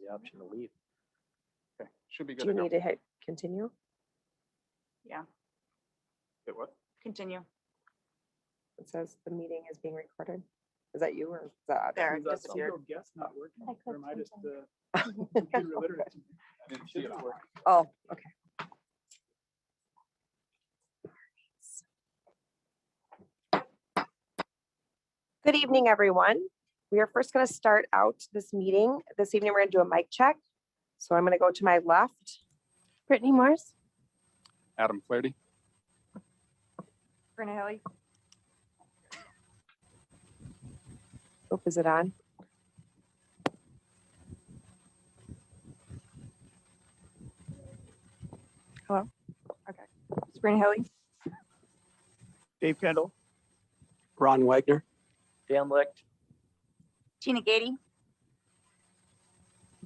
the option to leave. Okay, should be good. Do you need to hit continue? Yeah, Hit what? continue. It says the meeting is being recorded. Is that you or is that? There, Is that disappeared. single guest not working? I Or am I clicked just computer illiterate? I didn't see it on. Oh, okay. Good evening, everyone. We are first going to start out this meeting. This evening, we're going to do a mic check. So I'm going to go to my left. Brittany Morris. Adam Flaherty. Brenda Haley. Oh, is it on? Hello? Okay. Sabrina Haley. Dave Kendall. Ron Wagner. Dan Licht. Tina Gady.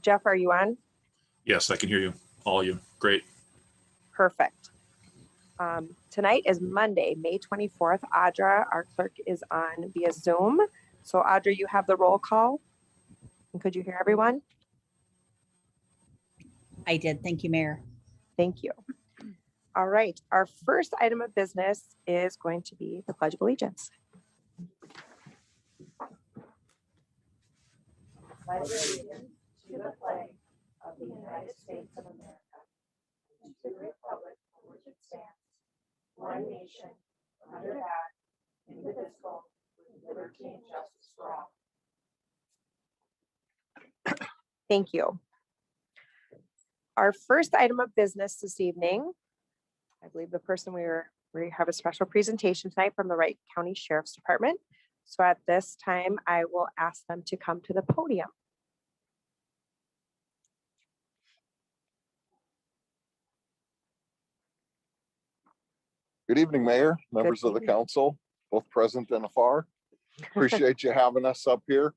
Jeff, are you on? Yes, I can hear you. All of you. Great. Perfect. Tonight is Monday, May 24th. Audra, our clerk, is on via Zoom. So Audra, you have the roll call. And could you hear everyone? I did. Thank you, Mayor. Thank you. All right. Our first item of business is going to be the Pledge of Allegiance. Pledge allegiance to the flag of the United States of America, and to the republic for which it stands, one nation, under God, indivisible, with liberty and justice for all. Thank you. Our first item of business this evening, I believe the person we have a special presentation tonight from the Wright County Sheriff's Department. So at this time, I will ask them to come to the podium. Good evening, Mayor, members of the evening. council, both present and afar. Appreciate you having us up here.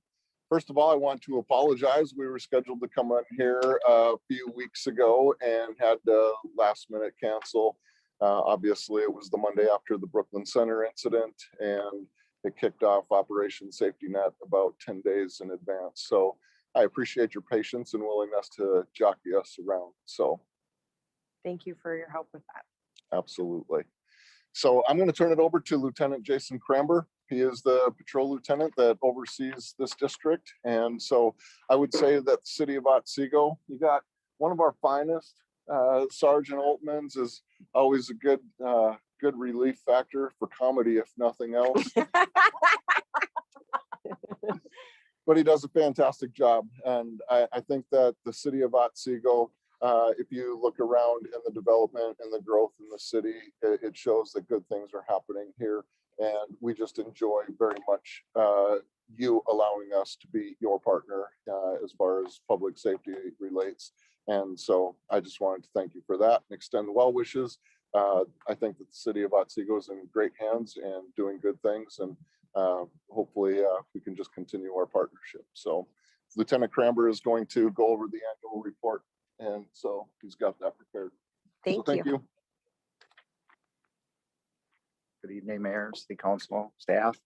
First of all, I want to apologize. We were scheduled to come on here a few weeks ago and had to last minute cancel. Obviously, it was the Monday after the Brooklyn Center incident, and it kicked off Operation Safety Net about 10 days in advance. So I appreciate your patience and willingness to jockey us around. So Thank you for your help with that. absolutely. So I'm going to turn it over to Lieutenant Jason Cramber. He is the patrol lieutenant that oversees this district. And so I would say that the city of Otsego, you got one of our finest. Sergeant Altman's is always a good relief factor for comedy, if nothing else. But he does a fantastic job. And I think that the city of Otsego, if you look around in the development and the growth in the city, it shows that good things are happening here. And we just enjoy very much you allowing us to be your partner as far as public safety relates. And so I just wanted to thank you for that and extend the well wishes. I think that the city of Otsego is in great hands and doing good things. And hopefully we can just continue our partnership. So Lieutenant Cramber is going to go over the annual report. And so he's got that prepared. Thank you. Good evening, Mayor, City Council, staff.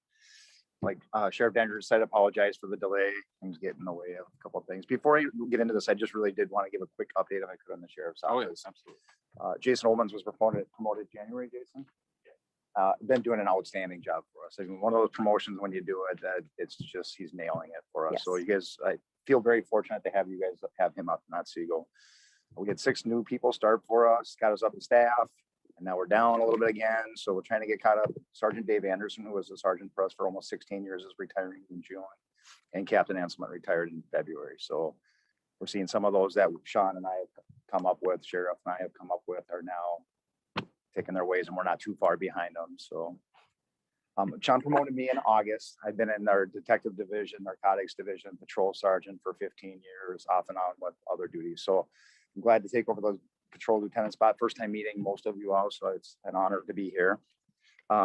Like Sheriff Dandridge said, apologize for the delay. Things get in the way of a couple of things. Before I get into this, I just really did want to give a quick update if I could on the sheriff's office. Oh, yes, absolutely. Jason Olmans was promoted January, Jason. Been doing an outstanding job for us. I mean, one of those promotions when you do it, that it's just, he's nailing it for us. Yes. So you guys, I feel very fortunate to have you guys have him up in Otsego. We had 6 new people start for us, got us up to staff, and now we're down a little bit again. So we're trying to get caught up. Sergeant Dave Anderson, who was a sergeant for us for almost 16 years, is retiring in June, and Captain Anselman retired in February. So we're seeing some of those that Sean and I have come up with, Sheriff and I have come up with, are now taking their ways, and we're not too far behind them. So Sean promoted me in August. I've been in our detective division, narcotics division, patrol sergeant for 15 years, off and on with other duties. So I'm glad to take over the patrol lieutenant spot. First time meeting most of you all, so it's an honor to be here.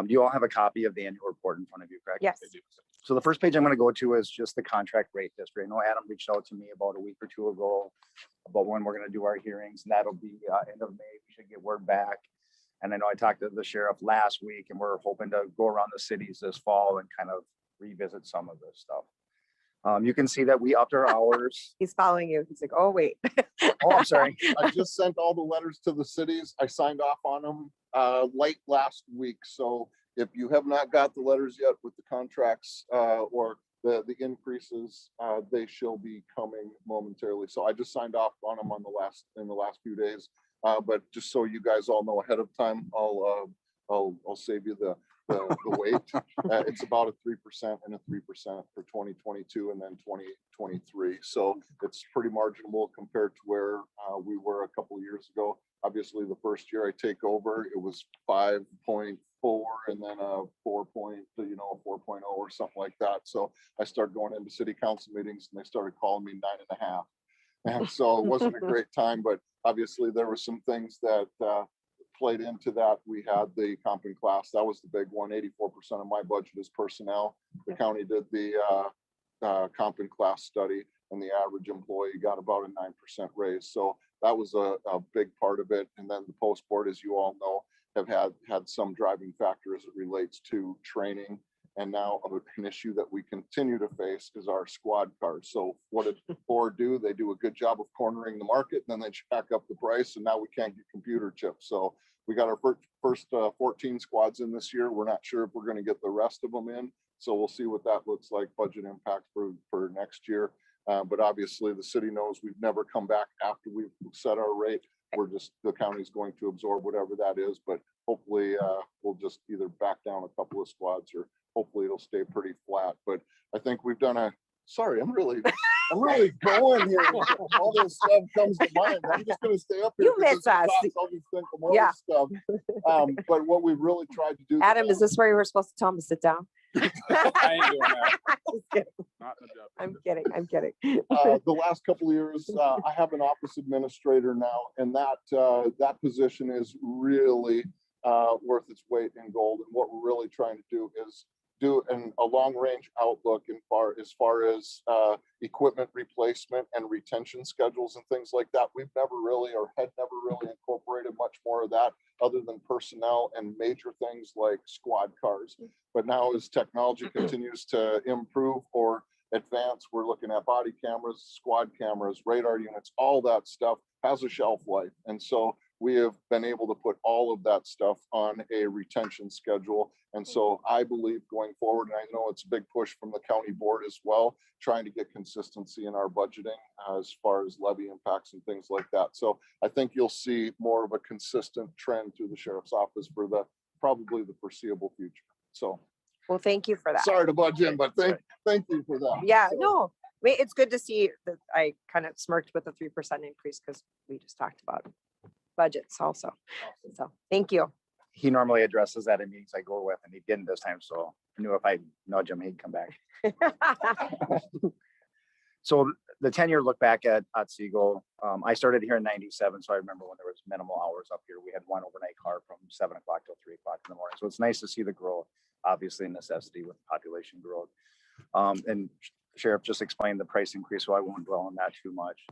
You all have a copy of the annual report in front of you, correct? Yes. So the first page I'm going to go to is just the contract rate history. I know Adam reached out to me about a week or two ago about when we're going to do our hearings, and that'll be end of May. We should get word back. And I know I talked to the sheriff last week, and we're hoping to go around the cities this fall and kind of revisit some of this stuff. You can see that we upped our hours. He's following you. He's like, oh, wait. Oh, I'm sorry. I just sent all the letters to the cities. I signed off on them late last week. So if you have not got the letters yet with the contracts or the increases, they shall be coming momentarily. So I just signed off on them in the last few days. But just so you guys all know ahead of time, I'll save you the wait. It's about a 3% and a 3% for 2022 and then 2023. So it's pretty marginal compared to where we were a couple of years ago. Obviously, the first year I take over, it was 5.4 and then a 4 point, 4.0 or something like that. So I started going into city council meetings and they started calling me 9.5. And so it wasn't a great time, but obviously there were some things that played into that. We had the comp and class. That was the big one. 84% of my budget is personnel. The county did the comp and class study and the average employee got about a 9% raise. So that was a big part of it. And then the post board, as you all know, have had some driving factor as it relates to training. And now an issue that we continue to face is our squad cars. So what did Ford do? They do a good job of cornering the market, and then they jack up the price, and now we can't get computer chips. So we got our first 14 squads in this year. We're not sure if we're going to get the rest of them in. So we'll see what that looks like, budget impact for next year. But obviously the city knows we've never come back after we've set our rate. The county's going to absorb whatever that is, but hopefully we'll just either back down a couple of squads or hopefully it'll stay pretty flat. But I think we've done sorry, I'm really going here. All this stuff comes to mind. I'm just going to stay up here. You miss us. I'll just think of more stuff. But what we've really tried to do. Adam, is this where you were supposed to tell him to sit down? I ain't doing that. Just kidding. Not in the job. I'm kidding. The last couple of years, I have an office administrator now, and that position is really worth its weight in gold. And what we're really trying to do is do a long range outlook as far as equipment replacement and retention schedules and things like that. We've never really had never really incorporated much more of that other than personnel and major things like squad cars. But now as technology continues to improve or advance, we're looking at body cameras, squad cameras, radar units, all that stuff has a shelf life. And so we have been able to put all of that stuff on a retention schedule. And so I believe going forward, and I know it's a big push from the county board as well, trying to get consistency in our budgeting as far as levy impacts and things like that. So I think you'll see more of a consistent trend through the sheriff's office for probably the foreseeable future. So, Well, thank you for that. sorry to budge in, but thank you for that. Yeah, So, no, I mean, it's good to see that. I kind of smirked with the 3% increase because we just talked about budgets also. So thank you. He normally addresses that in meetings I go with, and he didn't this time. So I knew if I nudge him, he'd come back. So the 10-year look back at Otsego, I started here in 97. So I remember when there was minimal hours up here. We had one overnight car from 7 o'clock till 3 o'clock in the morning. So it's nice to see the growth, obviously a necessity with population growth. And Sheriff just explained the price increase, so I won't dwell on that too much.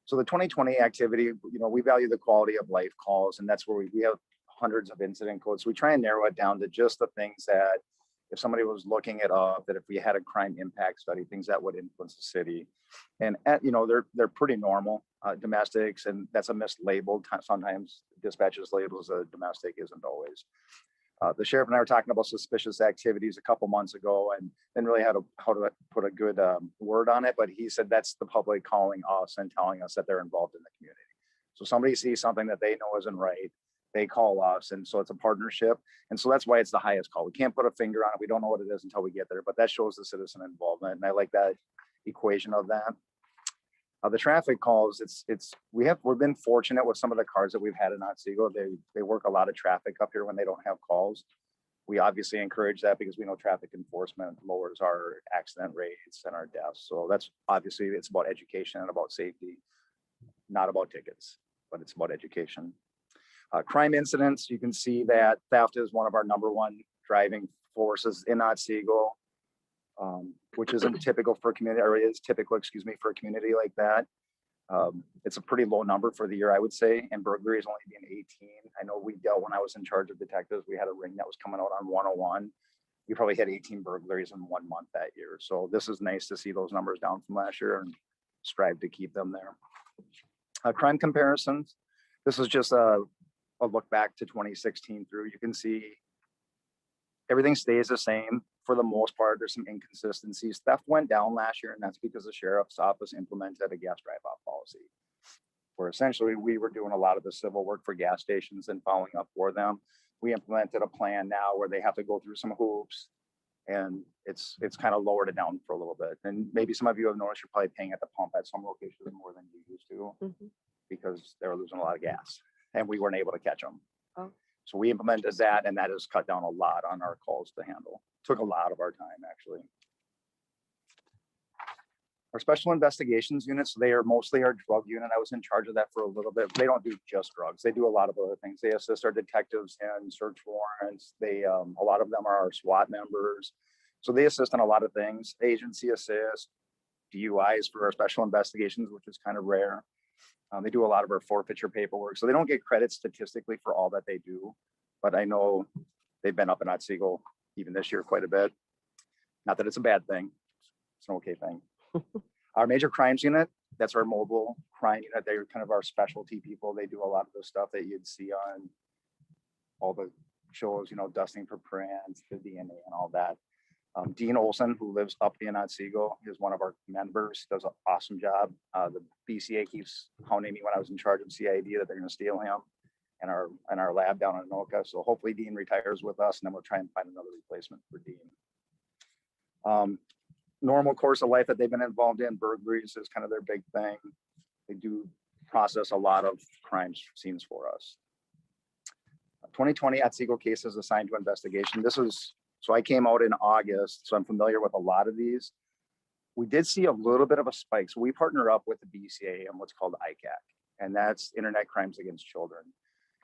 So the 2020 activity, we value the quality of life calls, and that's where we have hundreds of incident codes. We try and narrow it down to just the things that if somebody was looking it up, that if we had a crime impact study, things that would influence the city. And they're pretty normal domestics, and that's a mislabeled. Sometimes dispatches labels a domestic, isn't always. The sheriff and I were talking about suspicious activities a couple months ago, and didn't really how to put a good word on it. But he said that's the public calling us and telling us that they're involved in the community. So somebody sees something that they know isn't right, they call us, and so it's a partnership. And so that's why it's the highest call. We can't put a finger on it. We don't know what it is until we get there, but that shows the citizen involvement, and I like that equation of that. The traffic calls, we've been fortunate with some of the cars that we've had in Otsego. They work a lot of traffic up here when they don't have calls. We obviously encourage that because we know traffic enforcement lowers our accident rates and our deaths. So that's obviously, it's about education and about safety, not about tickets, but it's about education. Crime incidents, you can see that theft is one of our #1 driving forces in Otsego. Which isn't typical for a community, or is typical, for a community like that. It's a pretty low number for the year, I would say, and burglary is only being 18. I know we dealt when I was in charge of detectives, we had a ring that was coming out on 101. we probably had 18 burglaries in 1 month that year. So this is nice to see those numbers down from last year and strive to keep them there. Crime comparisons. This is just a look back to 2016 through. You can see everything stays the same for the most part. There's some inconsistencies. Theft went down last year, and that's because the sheriff's office implemented a gas drive-off policy, where essentially we were doing a lot of the civil work for gas stations and following up for them. We implemented a plan now where they have to go through some hoops, and it's kind of lowered it down for a little bit. And maybe some of you have noticed you're probably paying at the pump at some locations more than you used to because they were losing a lot of gas and we weren't able to catch them. Oh. So we implemented that, and that has cut down a lot on our calls to handle. Took a lot of our time, actually. Our special investigations units, they are mostly our drug unit. I was in charge of that for a little bit. They don't do just drugs. They do a lot of other things. They assist our detectives in search warrants. They, a lot of them are our SWAT members. So they assist in a lot of things. Agency assist, DUIs for our special investigations, which is kind of rare. They do a lot of our forfeiture paperwork. So they don't get credit statistically for all that they do. But I know they've been up in Otsego even this year quite a bit. Not that it's a bad thing. It's an okay thing. Our major crimes unit, that's our mobile crime unit. They're kind of our specialty people. They do a lot of the stuff that you'd see on all the shows, you know, dusting for prints, the DNA and all that. Dean Olson, who lives up in Otsego, is one of our members, does an awesome job. The BCA keeps hounding me when I was in charge of CID that they're going to steal him and our lab down in Anoka. So hopefully Dean retires with us, and then we'll try and find another replacement for Dean. Normal course of life that they've been involved in, burglaries is kind of their big thing. They do process a lot of crime scenes for us. 2020 Otsego cases assigned to investigation. So I came out in August, so I'm familiar with a lot of these. We did see a little bit of a spike. So we partner up with the BCA and what's called ICAC, and that's Internet Crimes Against Children.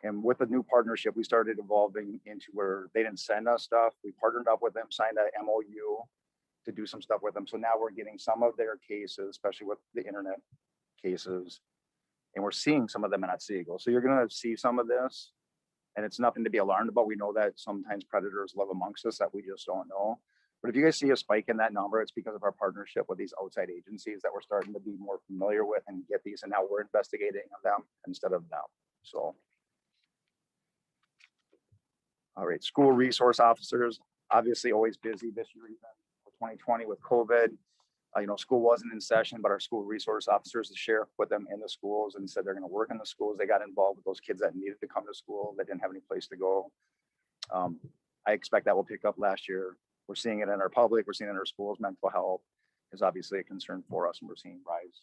And with the new partnership, we started evolving into where they didn't send us stuff. We partnered up with them, signed a MOU to do some stuff with them. So now we're getting some of their cases, especially with the internet cases, and we're seeing some of them in Otsego. So you're going to see some of this, and it's nothing to be alarmed about. We know that sometimes predators live amongst us that we just don't know. But if you guys see a spike in that number, it's because of our partnership with these outside agencies that we're starting to be more familiar with and get these, and now we're investigating them instead of them. So, all right, school resource officers, obviously always busy this year, even with 2020 with COVID. You know, school wasn't in session, but our school resource officers, the sheriff put them in the schools and said they're going to work in the schools. They got involved with those kids that needed to come to school, that didn't have any place to go. I expect that will pick up last year. We're seeing it in our public, we're seeing it in our schools. Mental health is obviously a concern for us, and we're seeing rise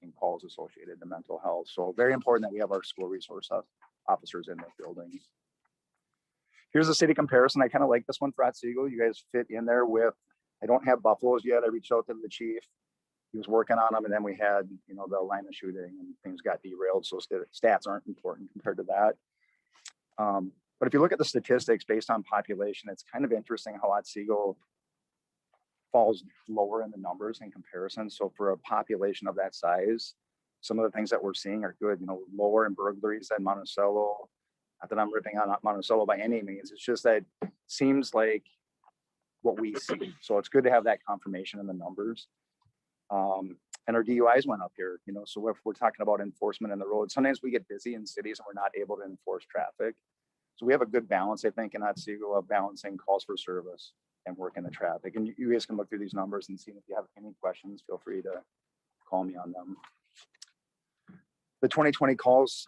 in calls associated to mental health. So very important that we have our school resource officers in those buildings. Here's a city comparison. I kind of like this one for Otsego. You guys fit in there with, I don't have Buffalo's yet. I reached out to the chief. He was working on them, and then we had, you know, the line of shooting and things got derailed. So stats aren't important compared to that. But if you look at the statistics based on population, it's kind of interesting how Otsego falls lower in the numbers in comparison. So for a population of that size, some of the things that we're seeing are good, you know, lower in burglaries than Monticello. Not that I'm ripping on Monticello by any means. It's just that it seems like what we see. So it's good to have that confirmation in the numbers. And our DUIs went up here, you know, so if we're talking about enforcement in the road, sometimes we get busy in cities and we're not able to enforce traffic. So we have a good balance, I think, in Otsego of balancing calls for service and working the traffic. And you guys can look through these numbers and see if you have any questions, feel free to call me on them. The 2020 calls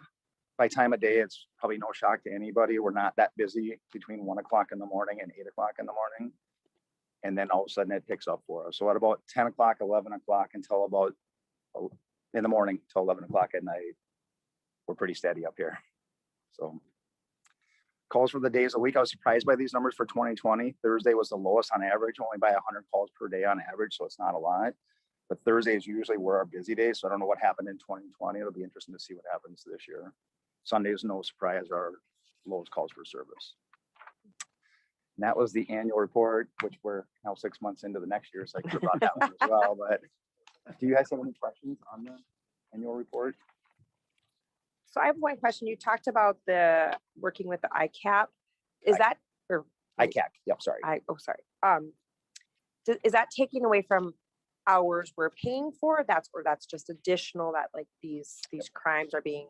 by time of day, it's probably no shock to anybody. We're not that busy between 1 o'clock in the morning and 8 o'clock in the morning. And then all of a sudden it picks up for us. So at about 10 o'clock, 11 o'clock until about in the morning till 11 o'clock at night, we're pretty steady up here. So calls for the days a week. I was surprised by these numbers for 2020. Thursday was the lowest on average, only by 100 calls per day on average. So it's not a lot, but Thursdays usually were our busy days. So I don't know what happened in 2020. It'll be interesting to see what happens this year. Sundays, no surprise, are lowest calls for service. And that was the annual report, which we're now 6 months into the next year. So I could have brought that one as well. But do you guys have any questions on the annual report? So I have one question. You talked about the working with the ICAP. Is that, or ICAC, yep, sorry. Sorry. Is that taking away from hours we're paying for? That's just additional that like these crimes are being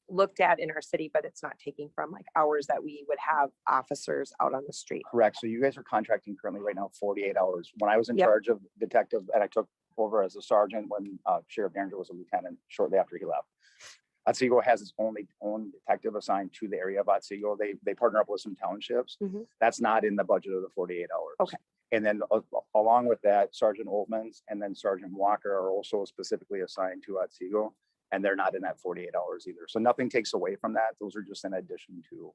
looked at in our city, but it's not taking from like hours that we would have officers out on the street. Correct. So you guys are contracting currently right now 48 hours. When I was in Yep. charge of detective and I took over as a sergeant when Sheriff Derringer was a lieutenant shortly after he left. Otsego has its own detective assigned to the area of Otsego. They partner up with some townships. Mhm. That's not in the budget of the 48 hours. Okay. And then along with that, Sergeant Oltmans and then Sergeant Walker are also specifically assigned to Otsego, and they're not in that 48 hours either. So nothing takes away from that. Those are just in addition to.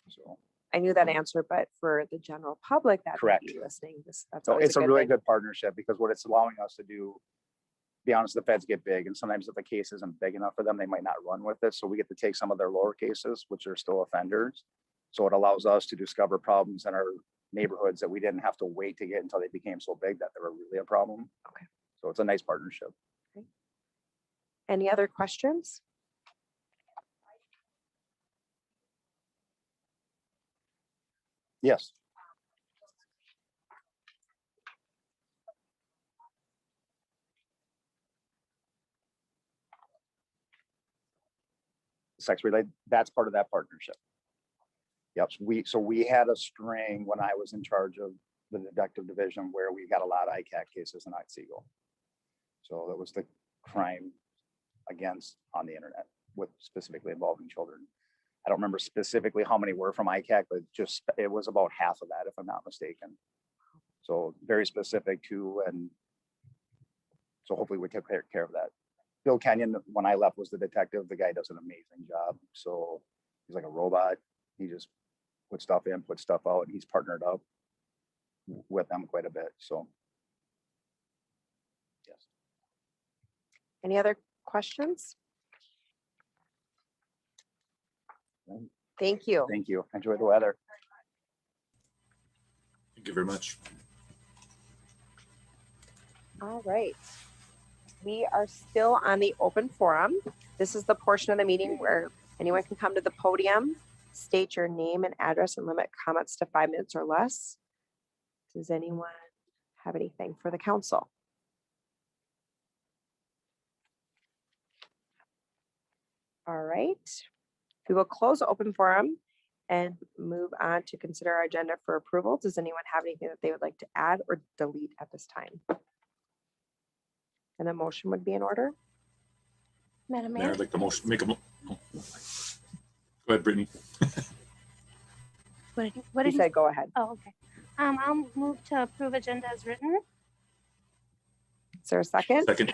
So. I knew that answer, but for the general public that might Correct. be listening, that's So always it's a really thing. good partnership because what it's allowing us to do, be honest, the feds get big and sometimes if the case isn't big enough for them, they might not run with it. So we get to take some of their lower cases, which are still offenders. So it allows us to discover problems in our neighborhoods that we didn't have to wait to get until they became so big that they were really a problem. Okay. So it's a nice partnership. Any other questions? Yes. Sex related, that's part of that partnership. Yep, so we had a string when I was in charge of the detective division where we got a lot of ICAC cases in Otsego. So that was the crime against on the internet with specifically involving children. I don't remember specifically how many were from ICAC, but just it was about half of that, if I'm not mistaken. So very specific to, and so hopefully we took care of that. Bill Kenyon, when I left, was the detective. The guy does an amazing job. So he's like a robot. He just puts stuff in, puts stuff out, and he's partnered up with them quite a bit. So yes. Any other questions? Thank you. Thank you. Enjoy the weather. Thank you very much. All right. We are still on the open forum. This is the portion of the meeting where anyone can come to the podium, state your name and address, and limit comments to 5 minutes or less. Does anyone have anything for the council? All right. We will close the open forum and move on to consider our agenda for approval. Does anyone have anything that they would like to add or delete at this time? And a motion would be in order. Madam Mayor, Mayor, I'd like to make a go ahead, Brittany. what He did you said, go ahead. Oh, okay. I'll move to approve agenda as written. Is there a second? Second.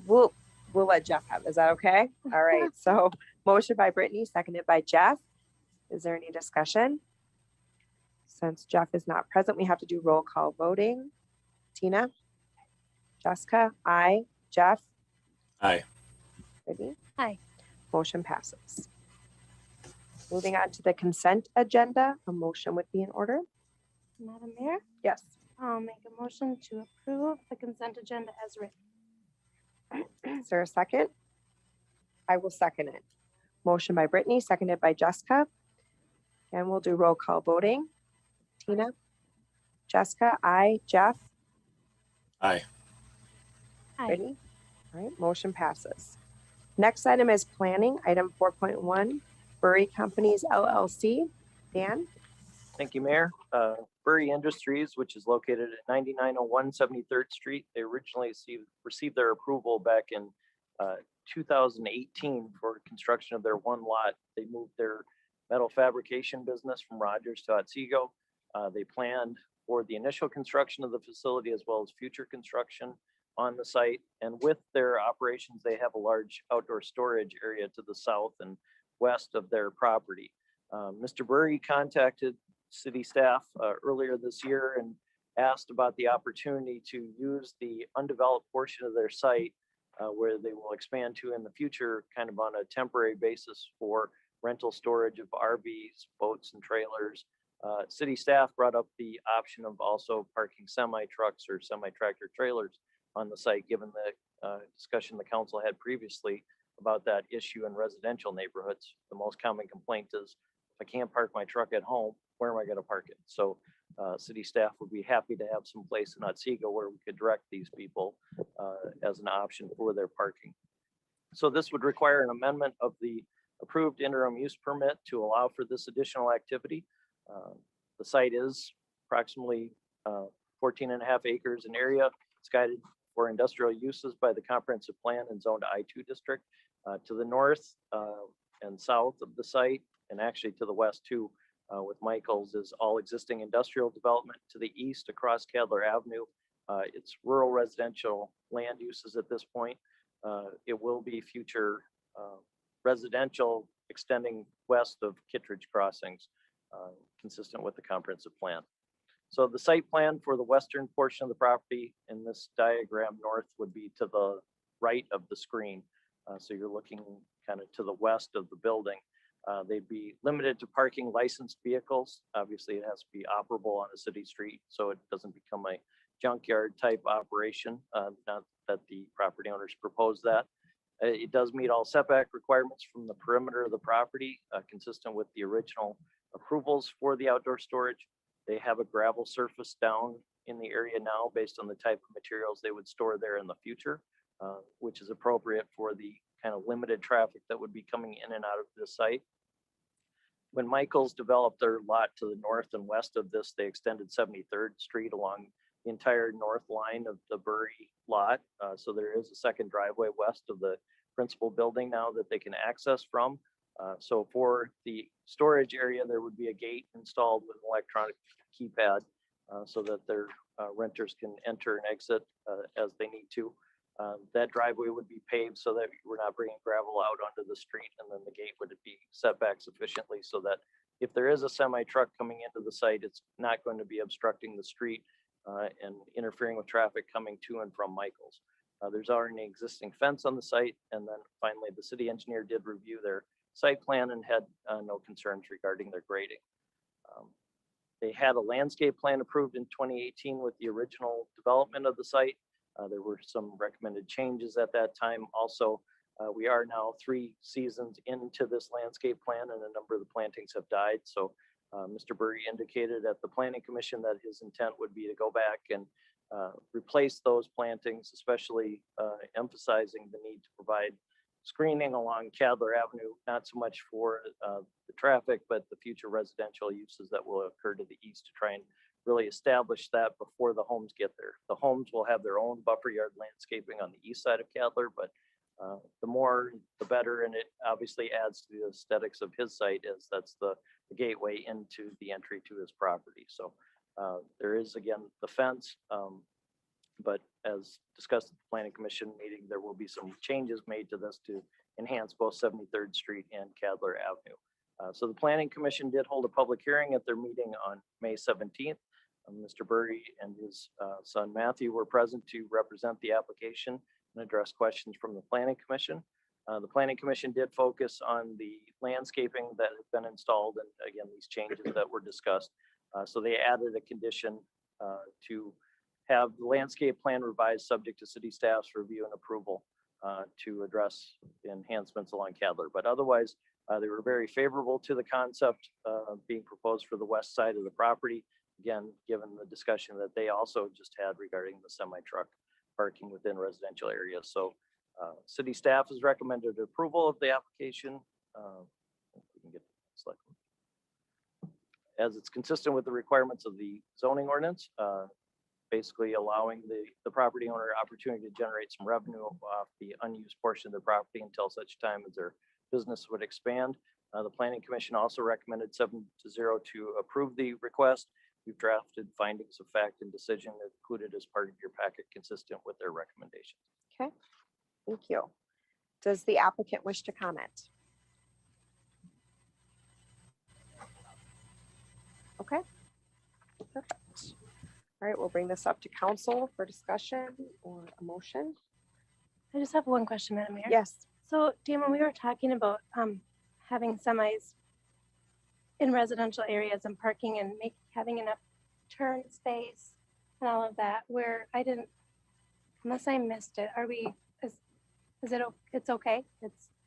We'll let Jeff have. Is that okay? All right. So motion by Brittany, seconded by Jeff. Is there any discussion? Since Jeff is not present, we have to do roll call voting. Tina? Jessica? Aye. Jeff? Aye. Brittany? Aye. Motion passes. Moving on to the consent agenda, a motion would be in order. Madam Mayor, Yes. I'll make a motion to approve the consent agenda as written. Is there a second? I will second it. Motion by Brittany, seconded by Jessica. And we'll do roll call voting. Tina? Jessica? Aye. Jeff? Aye. Aye. Brittany? All right, motion passes. Next item is planning, item 4.1, Bury Companies LLC. Dan? Thank you, Mayor. Bury Industries, which is located at 9901 73rd Street. They originally received their approval back in 2018 for construction of their one lot. They moved their metal fabrication business from Rogers to Otsego. They planned for the initial construction of the facility as well as future construction on the site. And with their operations, they have a large outdoor storage area to the south and west of their property. Mr. Bury contacted city staff earlier this year and asked about the opportunity to use the undeveloped portion of their site where they will expand to in the future, kind of on a temporary basis for rental storage of RVs, boats, and trailers. City staff brought up the option of also parking semi-trucks or semi-tractor trailers on the site, given the discussion the council had previously about that issue in residential neighborhoods. The most common complaint is, if I can't park my truck at home, where am I gonna park it? So city staff would be happy to have some place in Otsego where we could direct these people as an option for their parking. So this would require an amendment of the approved interim use permit to allow for this additional activity. The site is approximately 14.5 acres in area. It's guided for industrial uses by the comprehensive plan and zoned I2 district. To the north and south of the site, and actually to the west too, with Michael's, is all existing industrial development. To the east across Cadler Avenue, it's rural residential land uses at this point. It will be future residential extending west of Kittredge Crossings, consistent with the comprehensive plan. So the site plan for the western portion of the property in this diagram north would be to the right of the screen. So you're looking kind of to the west of the building. They'd be limited to parking licensed vehicles. Obviously, it has to be operable on a city street, so it doesn't become a junkyard type operation. Not that the property owners propose that. It does meet all setback requirements from the perimeter of the property, consistent with the original approvals for the outdoor storage. They have a gravel surface down in the area now based on the type of materials they would store there in the future, which is appropriate for the kind of limited traffic that would be coming in and out of this site. When Michael's developed their lot to the north and west of this, they extended 73rd Street along the entire north line of the Bury lot. So there is a second driveway west of the principal building now that they can access from. So for the storage area, there would be a gate installed with an electronic keypad so that their renters can enter and exit as they need to. That driveway would be paved so that we're not bringing gravel out onto the street, and then the gate would be set back sufficiently so that if there is a semi truck coming into the site, it's not going to be obstructing the street and interfering with traffic coming to and from Michael's. There's already an existing fence on the site, and then finally the city engineer did review their site plan and had no concerns regarding their grading. They had a landscape plan approved in 2018 with the original development of the site. There were some recommended changes at that time. Also, we are now 3 seasons into this landscape plan, and a number of the plantings have died. So Mr. Burry indicated at the Planning Commission that his intent would be to go back and replace those plantings, especially emphasizing the need to provide screening along Cadler Avenue, not so much for the traffic, but the future residential uses that will occur to the east to try and really establish that before the homes get there. The homes will have their own buffer yard landscaping on the east side of Cadler, but the more, the better, and it obviously adds to the aesthetics of his site as that's the gateway into the entry to his property. So there is, again, the fence, but as discussed at the Planning Commission meeting, there will be some changes made to this to enhance both 73rd Street and Cadler Avenue. So the Planning Commission did hold a public hearing at their meeting on May 17th. Mr. Burry and his son Matthew were present to represent the application and address questions from the Planning Commission. The Planning Commission did focus on the landscaping that has been installed and again, these changes that were discussed. So they added a condition to have the landscape plan revised subject to city staff's review and approval to address the enhancements along Cadler. But otherwise, they were very favorable to the concept being proposed for the west side of the property. Again, given the discussion that they also just had regarding the semi-truck parking within residential areas. So city staff has recommended approval of the application. We can get select. As it's consistent with the requirements of the zoning ordinance, basically allowing the property owner opportunity to generate some revenue off the unused portion of the property until such time as their business would expand. The Planning Commission also recommended 7-0 to approve the request. We've drafted findings of fact and decision included as part of your packet consistent with their recommendations. Okay, thank you. Does the applicant wish to comment? Okay, perfect. All right, we'll bring this up to council for discussion or a motion. I just have one question, Madam Mayor. Yes. So Dan, when we were talking about having semis in residential areas and parking and having enough turn space and all of that, where unless I missed it, are we, is it, it's okay?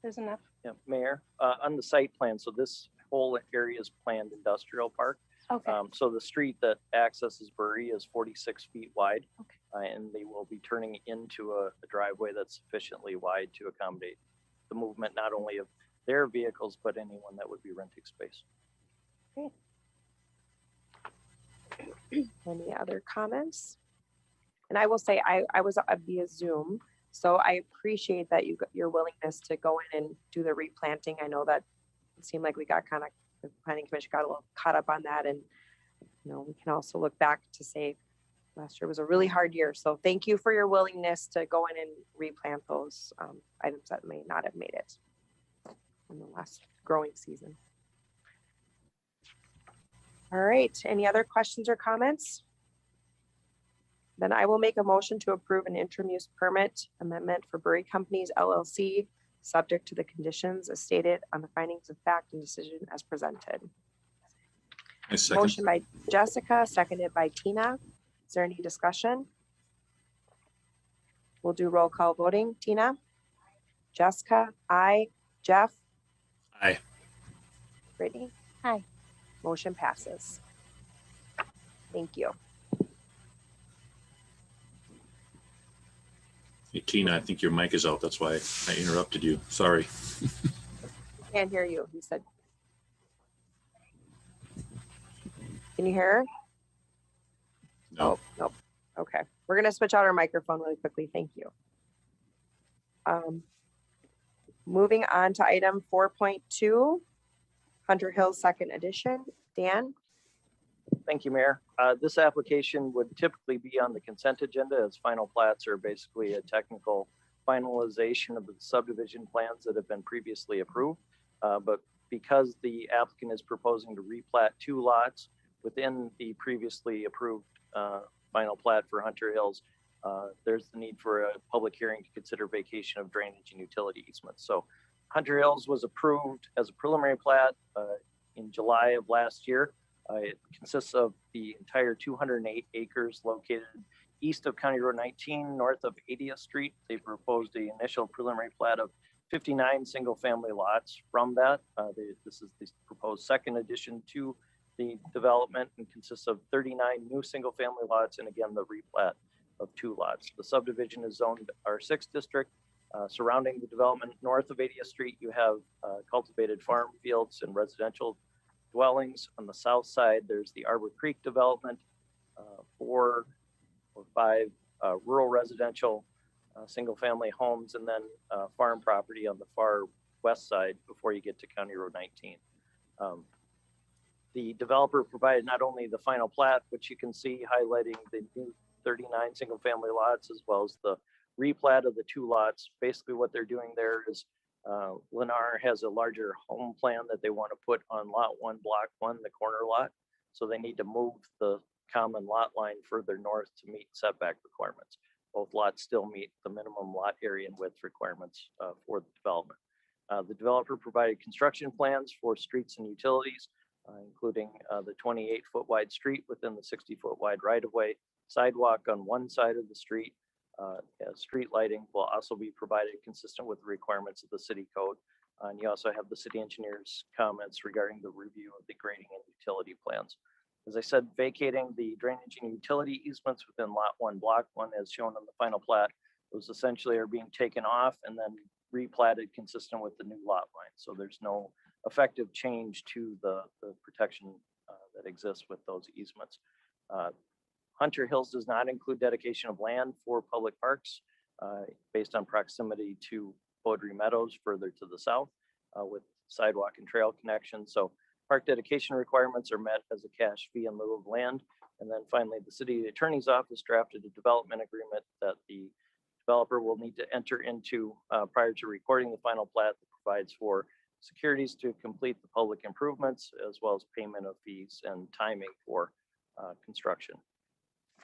there's enough. Yeah, Mayor, on the site plan, so this whole area is planned industrial park. Okay, So the street that accesses Bury is 46 feet wide. Okay. And they will be turning into a driveway that's sufficiently wide to accommodate the movement, not only of their vehicles, but anyone that would be renting space. Any other comments? And I will say, I was via Zoom, so I appreciate that your willingness to go in and do the replanting. I know that it seemed like we got kind of, the planning commission got a little caught up on that, and we can also look back to say last year was a really hard year. So thank you for your willingness to go in and replant those items that may not have made it in the last growing season. All right, any other questions or comments? Then I will make a motion to approve an interim use permit amendment for Bury Companies LLC, subject to the conditions as stated on the findings of fact and decision as presented. I second. Motion by Jessica, seconded by Tina. Is there any discussion? We'll do roll call voting. Tina? Jessica? Aye. Jeff? Aye. Brittany? Aye. Motion passes. Thank you. Hey, Tina, I think your mic is out. That's why I interrupted you. Sorry. Can't hear you, he said. Can you hear her? No. Oh, nope. Okay, we're gonna switch out our microphone really quickly. Thank you. Moving on to item 4.2, Hunter Hills Second Edition. Dan? Thank you, Mayor. This application would typically be on the consent agenda, as final plats are basically a technical finalization of the subdivision plans that have been previously approved. But because the applicant is proposing to replat 2 lots within the previously approved final plat for Hunter Hills, there's the need for a public hearing to consider vacation of drainage and utility easements. So Hunter Hills was approved as a preliminary plat in July of last year. It consists of the entire 208 acres located east of County Road 19, north of 80th Street. They proposed the initial preliminary plat of 59 single-family lots from that. This is the proposed second addition to the development and consists of 39 new single-family lots, and again, the replat of 2 lots. The subdivision is zoned R6 district. Surrounding the development north of 80th Street, you have cultivated farm fields and residential dwellings. On the south side, there's the Arbor Creek development, 4 or 5 rural residential single-family homes, and then farm property on the far west side before you get to County Road 19. The developer provided not only the final plat, which you can see highlighting the new 39 single-family lots, as well as the replat of the 2 lots. Basically what they're doing there is Lennar has a larger home plan that they want to put on lot 1, block 1, the corner lot. So they need to move the common lot line further north to meet setback requirements. Both lots still meet the minimum lot area and width requirements for the development. The developer provided construction plans for streets and utilities, including the 28-foot wide street within the 60-foot wide right-of-way, sidewalk on one side of the street. Street lighting will also be provided consistent with the requirements of the city code. And you also have the city engineer's comments regarding the review of the grading and utility plans. As I said, vacating the drainage and utility easements within lot 1, block 1, as shown on the final plat, those essentially are being taken off and then replatted consistent with the new lot line. So there's no effective change to the protection that exists with those easements. Hunter Hills does not include dedication of land for public parks based on proximity to Beaudry Meadows further to the south with sidewalk and trail connections. So park dedication requirements are met as a cash fee in lieu of land. And then finally, the city attorney's office drafted a development agreement that the developer will need to enter into prior to recording the final plat that provides for securities to complete the public improvements, as well as payment of fees and timing for construction.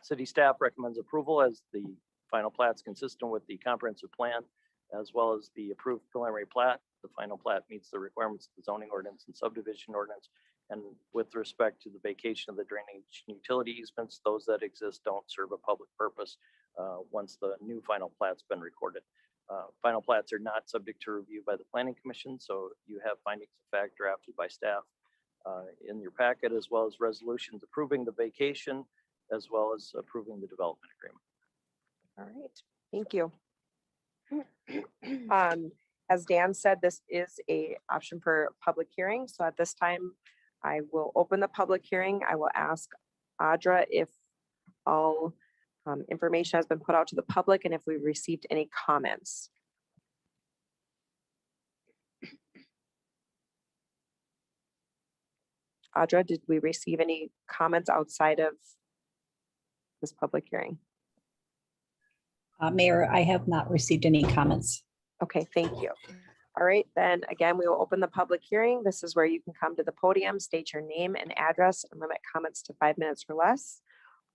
City staff recommends approval as the final plat's consistent with the comprehensive plan, as well as the approved preliminary plat. The final plat meets the requirements of the zoning ordinance and subdivision ordinance. And with respect to the vacation of the drainage and utility easements, those that exist don't serve a public purpose once the new final plat's been recorded. Final plats are not subject to review by the planning commission, so you have findings of fact drafted by staff in your packet, as well as resolutions approving the vacation, as well as approving the development agreement. All right, thank you. As Dan said, this is a option for public hearing. So at this time, I will open the public hearing. I will ask Audra if all information has been put out to the public and if we've received any comments. Audra, did we receive any comments outside of this public hearing? Mayor, I have not received any comments. Okay, thank you. All right, then again, we will open the public hearing. This is where you can come to the podium, state your name and address, and limit comments to 5 minutes or less.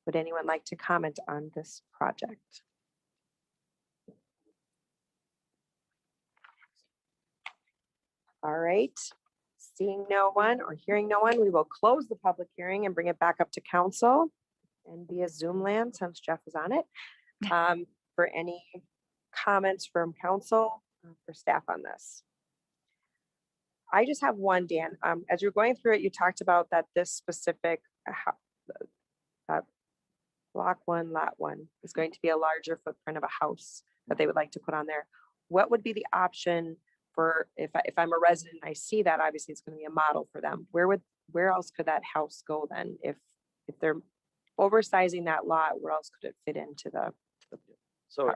Would anyone like to comment on this project? All right, seeing no one or hearing no one, we will close the public hearing and bring it back up to council and via Zoom land since Jeff is on it. For any comments from council for staff on this. I just have one, Dan. As you're going through it, you talked about that this specific block one, lot one is going to be a larger footprint of a house that they would like to put on there. What would be the option for if I'm a resident, I see that obviously it's going to be a model for them. Where else could that house go then? If they're oversizing that lot, where else could it fit into the So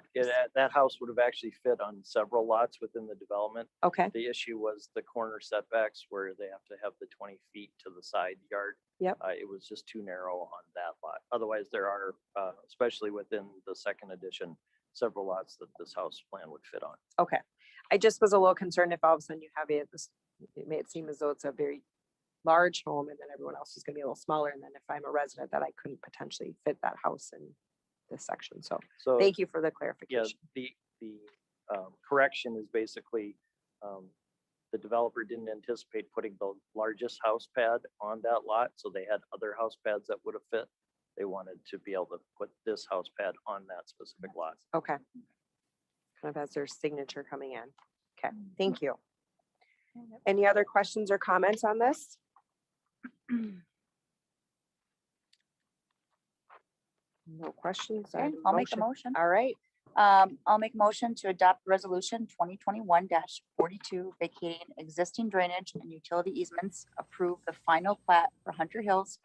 that house would have actually fit on several lots within the development. okay? The issue was the corner setbacks where they have to have the 20 feet to the side yard. Yep. It was just too narrow on that lot. Otherwise, there are, especially within the second edition, several lots that this house plan would fit on. Okay. I just was a little concerned if all of a sudden you have it made it seem as though it's a very large home and then everyone else is going to be a little smaller. And then if I'm a resident that I couldn't potentially fit that house in this section. So thank you for the Yeah, clarification. the correction is basically the developer didn't anticipate putting the largest house pad on that lot, so they had other house pads that would have fit. They wanted to be able to put this house pad on that specific lot. Okay. Kind of as their signature coming in. Okay, thank you. Any other questions or comments on this? No questions. I Okay, have a I'll make the motion. All right, I'll make a motion to adopt resolution 2021-42 vacating existing drainage and utility easements, approve the final plat for Hunter Hills,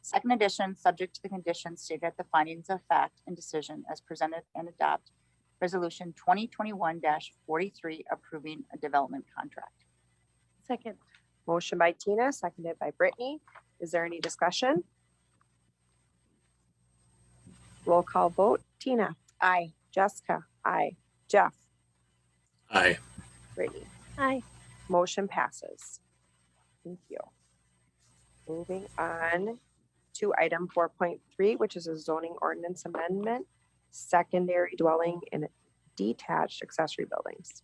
second edition, subject to the conditions stated at the findings of fact and decision as presented, and adopt resolution 2021-43 approving a development contract. Second. motion by Tina, seconded by Brittany. Is there any discussion? Roll call vote. Tina. Aye. Jessica. Aye. Jeff. Aye. Brittany. Aye. Motion passes. Thank you. Moving on to item 4.3, which is a zoning ordinance amendment, secondary dwelling in detached accessory buildings.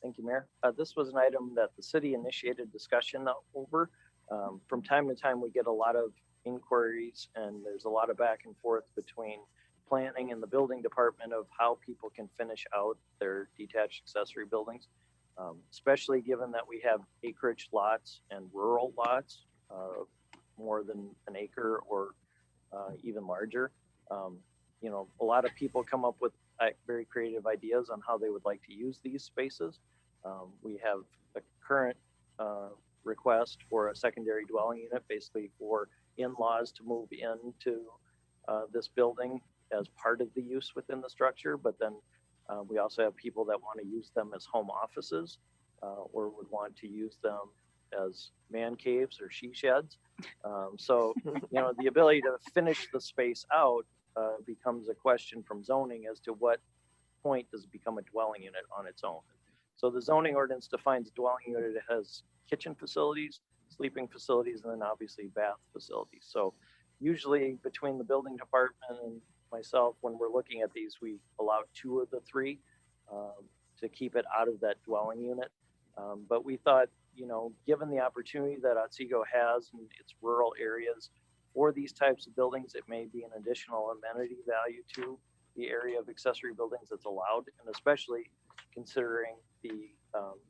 Thank you, Mayor. This was an item that the city initiated discussion over. From time to time, we get a lot of inquiries and there's a lot of back and forth between planning and the building department of how people can finish out their detached accessory buildings, especially given that we have acreage lots and rural lots, more than an acre or even larger. You know, a lot of people come up with very creative ideas on how they would like to use these spaces. We have a current request for a secondary dwelling unit, basically for in-laws to move into this building as part of the use within the structure. But then we also have people that want to use them as home offices or would want to use them as man caves or she sheds. So, you know, the ability to finish the space out becomes a question from zoning as to what point does it become a dwelling unit on its own. So the zoning ordinance defines dwelling unit as kitchen facilities, sleeping facilities, and then obviously bath facilities. So usually between the building department and myself, when we're looking at these, we allow 2 of the 3 to keep it out of that dwelling unit. But we thought, you know, given the opportunity that Otsego has in its rural areas for these types of buildings, it may be an additional amenity value to the area of accessory buildings that's allowed, and especially considering the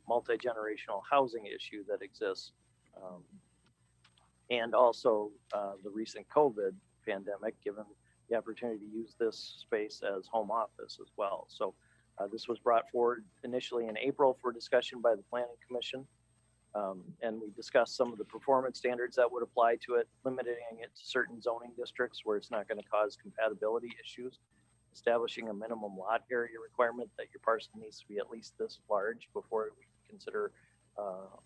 multi-generational housing issue that exists. And also the recent COVID pandemic, given the opportunity to use this space as home office as well. So this was brought forward initially in April for discussion by the Planning Commission. And we discussed some of the performance standards that would apply to it, limiting it to certain zoning districts where it's not going to cause compatibility issues, establishing a minimum lot area requirement that your parcel needs to be at least this large before we consider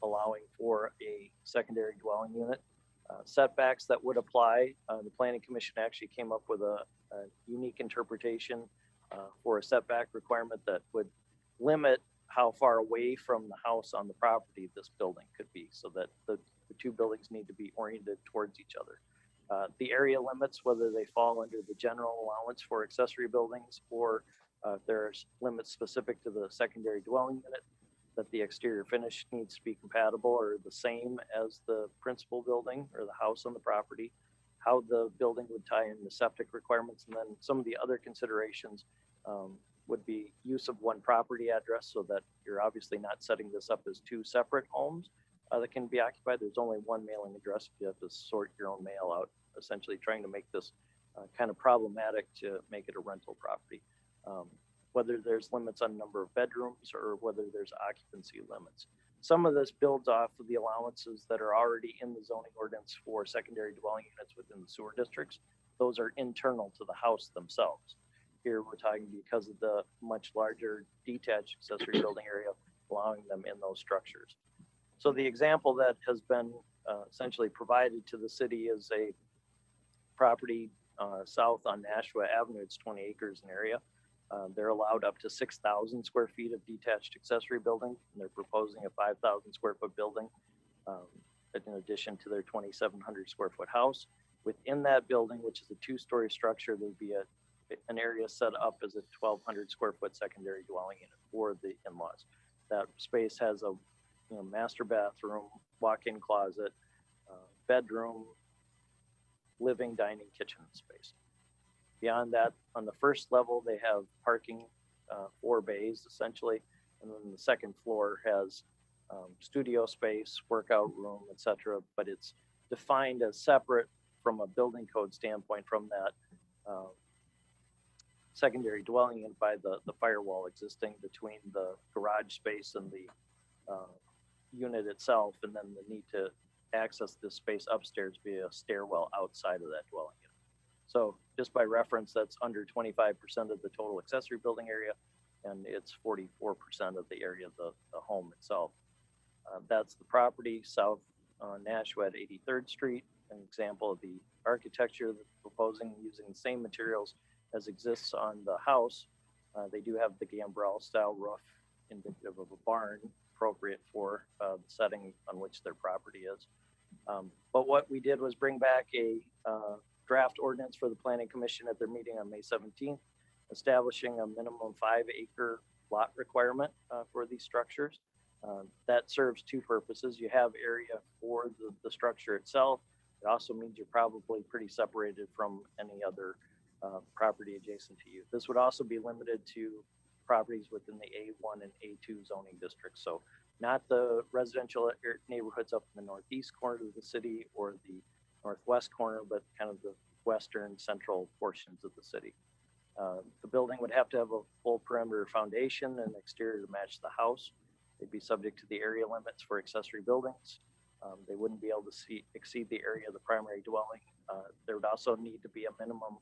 allowing for a secondary dwelling unit. Setbacks that would apply, the Planning Commission actually came up with a unique interpretation for a setback requirement that would limit how far away from the house on the property this building could be, so that the two buildings need to be oriented towards each other. The area limits, whether they fall under the general allowance for accessory buildings or if there's limits specific to the secondary dwelling unit, that the exterior finish needs to be compatible or the same as the principal building or the house on the property, how the building would tie in the septic requirements, and then some of the other considerations would be use of one property address, so that you're obviously not setting this up as two separate homes that can be occupied. There's only one mailing address. You have to sort your own mail out, essentially trying to make this kind of problematic to make it a rental property. Whether there's limits on number of bedrooms or whether there's occupancy limits. Some of this builds off of the allowances that are already in the zoning ordinance for secondary dwelling units within the sewer districts. Those are internal to the house themselves. Here we're talking because of the much larger detached accessory building area, allowing them in those structures. So the example that has been essentially provided to the city is a property south on Nashua Avenue. It's 20 acres in area. They're allowed up to 6,000 square feet of detached accessory building, and they're proposing a 5,000 square foot building in addition to their 2,700 square foot house. Within that building, which is a two-story structure, there'd be an area set up as a 1,200 square foot secondary dwelling unit for the in-laws. That space has a master bathroom, walk-in closet, bedroom, living, dining, kitchen space. Beyond that, on the first level, they have parking, 4 bays essentially, and then the second floor has studio space, workout room, etc. But it's defined as separate from a building code standpoint from that secondary dwelling unit by the firewall existing between the garage space and the unit itself, and then the need to access this space upstairs via stairwell outside of that dwelling unit. So just by reference, that's under 25% of the total accessory building area, and it's 44% of the area of the home itself. That's the property south on Nashua at 83rd Street, an example of the architecture that's proposing using the same materials as exists on the house. They do have the gambrel style roof, indicative of a barn, appropriate for the setting on which their property is. But what we did was bring back a draft ordinance for the Planning Commission at their meeting on May 17th, establishing a minimum 5-acre lot requirement for these structures. That serves two purposes. You have area for the structure itself. It also means you're probably pretty separated from any other property adjacent to you. This would also be limited to properties within the A1 and A2 zoning districts. So not the residential neighborhoods up in the northeast corner of the city or the northwest corner, but kind of the western central portions of the city. The building would have to have a full perimeter foundation and exterior to match the house. They'd be subject to the area limits for accessory buildings. They wouldn't be able to exceed the area of the primary dwelling. There would also need to be a minimum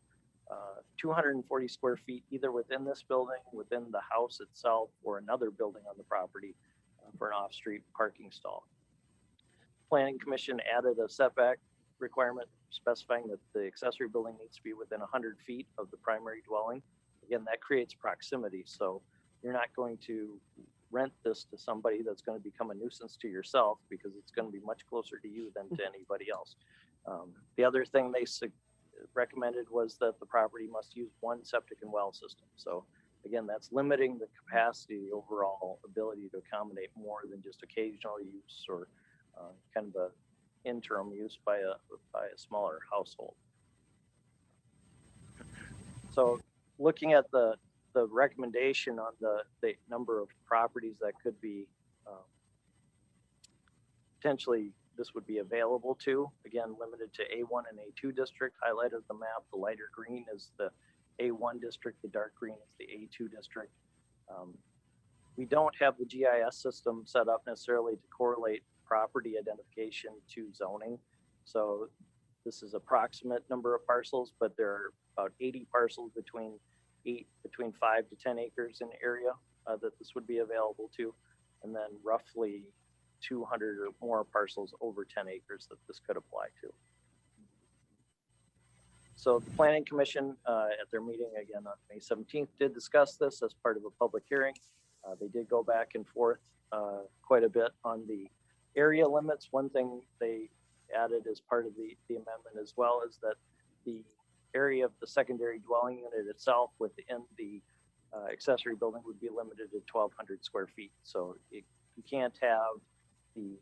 240 square feet either within this building, within the house itself, or another building on the property for an off-street parking stall. Planning Commission added a setback requirement specifying that the accessory building needs to be within 100 feet of the primary dwelling. Again, that creates proximity. So you're not going to rent this to somebody that's going to become a nuisance to yourself, because it's going to be much closer to you than to anybody else. The other thing they recommended was that the property must use one septic and well system. So again, that's limiting the capacity, the overall ability to accommodate more than just occasional use or kind of a interim use by a smaller household. So looking at the the recommendation on the number of properties that could be potentially this would be available to, again, limited to A1 and A2 district, highlighted on the map. The lighter green is the A1 district, the dark green is the A2 district. We don't have the GIS system set up necessarily to correlate property identification to zoning. So this is approximate number of parcels, but there are about 80 parcels between 5 to 10 acres in area that this would be available to, and then roughly 200 or more parcels over 10 acres that this could apply to. So the Planning Commission at their meeting again on May 17th did discuss this as part of a public hearing. They did go back and forth quite a bit on the area limits. One thing they added as part of the amendment as well is that the area of the secondary dwelling unit itself within the accessory building would be limited to 1,200 square feet. So you can't have the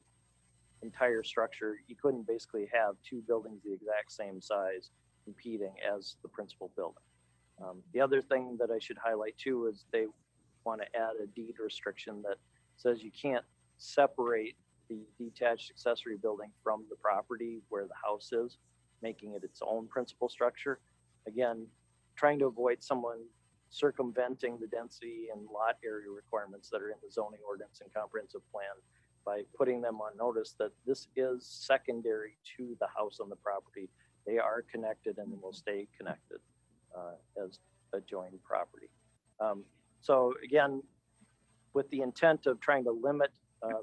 entire structure. You couldn't basically have two buildings the exact same size competing as the principal building. The other thing that I should highlight too is they want to add a deed restriction that says you can't separate the detached accessory building from the property where the house is, making it its own principal structure. Again, trying to avoid someone circumventing the density and lot area requirements that are in the zoning ordinance and comprehensive plan by putting them on notice that this is secondary to the house on the property. They are connected and will stay connected as adjoining property. So again, with the intent of trying to limit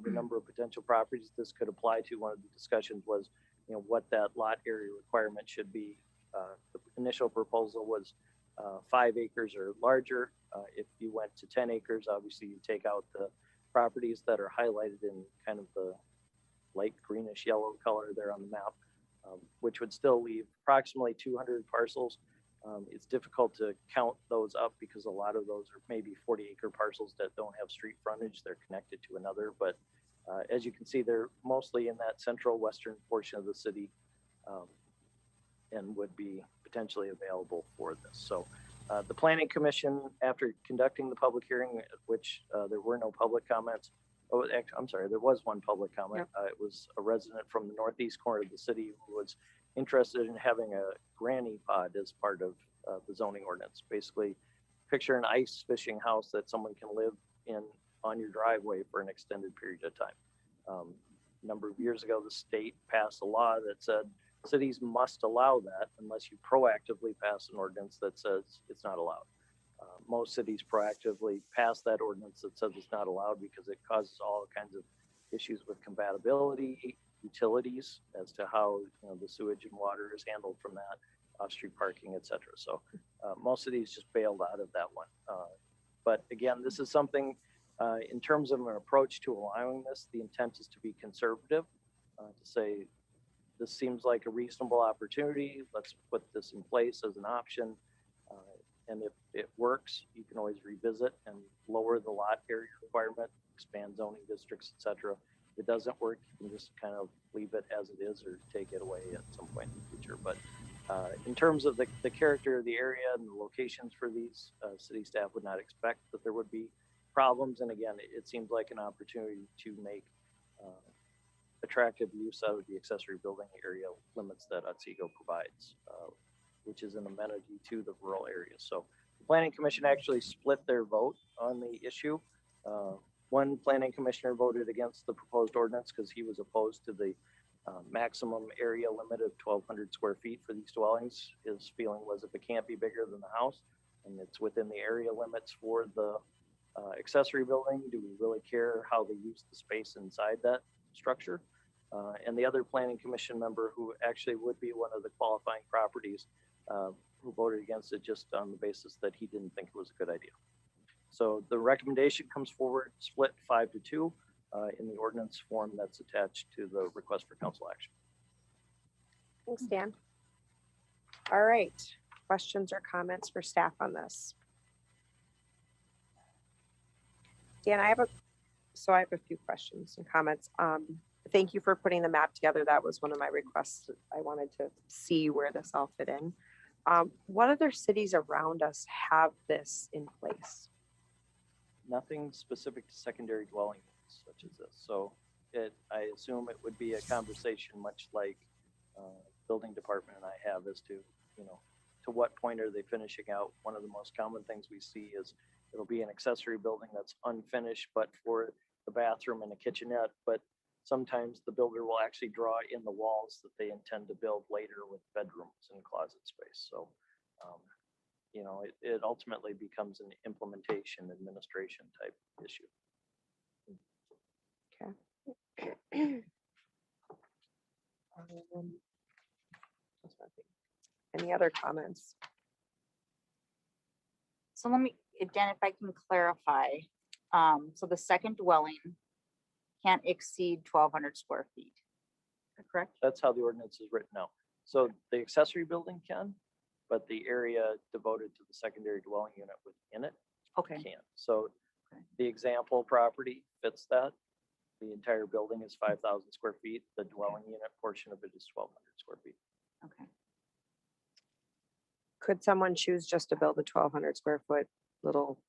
the number of potential properties this could apply to, one of the discussions was, what that lot area requirement should be. The initial proposal was 5 acres or larger. If you went to 10 acres, obviously you take out the properties that are highlighted in kind of the light greenish yellow color there on the map, which would still leave approximately 200 parcels. It's difficult to count those up because a lot of those are maybe 40-acre parcels that don't have street frontage. They're connected to another, but as you can see, they're mostly in that central western portion of the city and would be potentially available for this. So the Planning Commission, after conducting the public hearing, at which there were no public comments. Oh, actually, I'm sorry, there was one public comment. It was a resident from the northeast corner of the city who was interested in having a granny pod as part of the zoning ordinance. Basically, picture an ice fishing house that someone can live in on your driveway for an extended period of time. A number of years ago, the state passed a law that said cities must allow that unless you proactively pass an ordinance that says it's not allowed. Most cities proactively pass that ordinance that says it's not allowed because it causes all kinds of issues with compatibility, utilities as to how the sewage and water is handled from that, off-street parking, etc. So most cities just bailed out of that one. But again, this is something in terms of an approach to allowing this, the intent is to be conservative, to say this seems like a reasonable opportunity. Let's put this in place as an option. And if it works, you can always revisit and lower the lot area requirement, expand zoning districts, etc. If it doesn't work, you can just kind of leave it as it is or take it away at some point in the future. But in terms of the character of the area and the locations for these, city staff would not expect that there would be problems. And again, it seems like an opportunity to make attractive use out of the accessory building area limits that Otsego provides, which is an amenity to the rural area. So the Planning Commission actually split their vote on the issue. One planning commissioner voted against the proposed ordinance because he was opposed to the maximum area limit of 1,200 square feet for these dwellings. His feeling was if it can't be bigger than the house and it's within the area limits for the accessory building, do we really care how they use the space inside that structure? And the other planning commission member, who actually would be one of the qualifying properties, who voted against it just on the basis that he didn't think it was a good idea. So the recommendation comes forward split 5-2 in the ordinance form that's attached to the request for council action. Thanks, Dan. All right, questions or comments for staff on this? Dan, I have a few questions and comments. Thank you for putting the map together. That was one of my requests. I wanted to see where this all fit in. What other cities around us have this in place? Nothing specific to secondary dwelling units such as this. So I assume it would be a conversation much like building department and I have as to, to what point are they finishing out? One of the most common things we see is it'll be an accessory building that's unfinished, but for the bathroom and a kitchenette. But sometimes the builder will actually draw in the walls that they intend to build later with bedrooms and closet space. So, it ultimately becomes an implementation administration type issue. Any other comments? So let me, Dan, if I can clarify, so the second dwelling can't exceed 1,200 square feet. Is that correct? That's how the ordinance is written now. So the accessory building can, but the area devoted to the secondary dwelling unit within it Okay, can't. So Okay. the example property fits that. The entire building is 5,000 square feet. The dwelling unit portion of it is 1,200 square feet. okay. Could someone choose just to build a 1,200 square foot little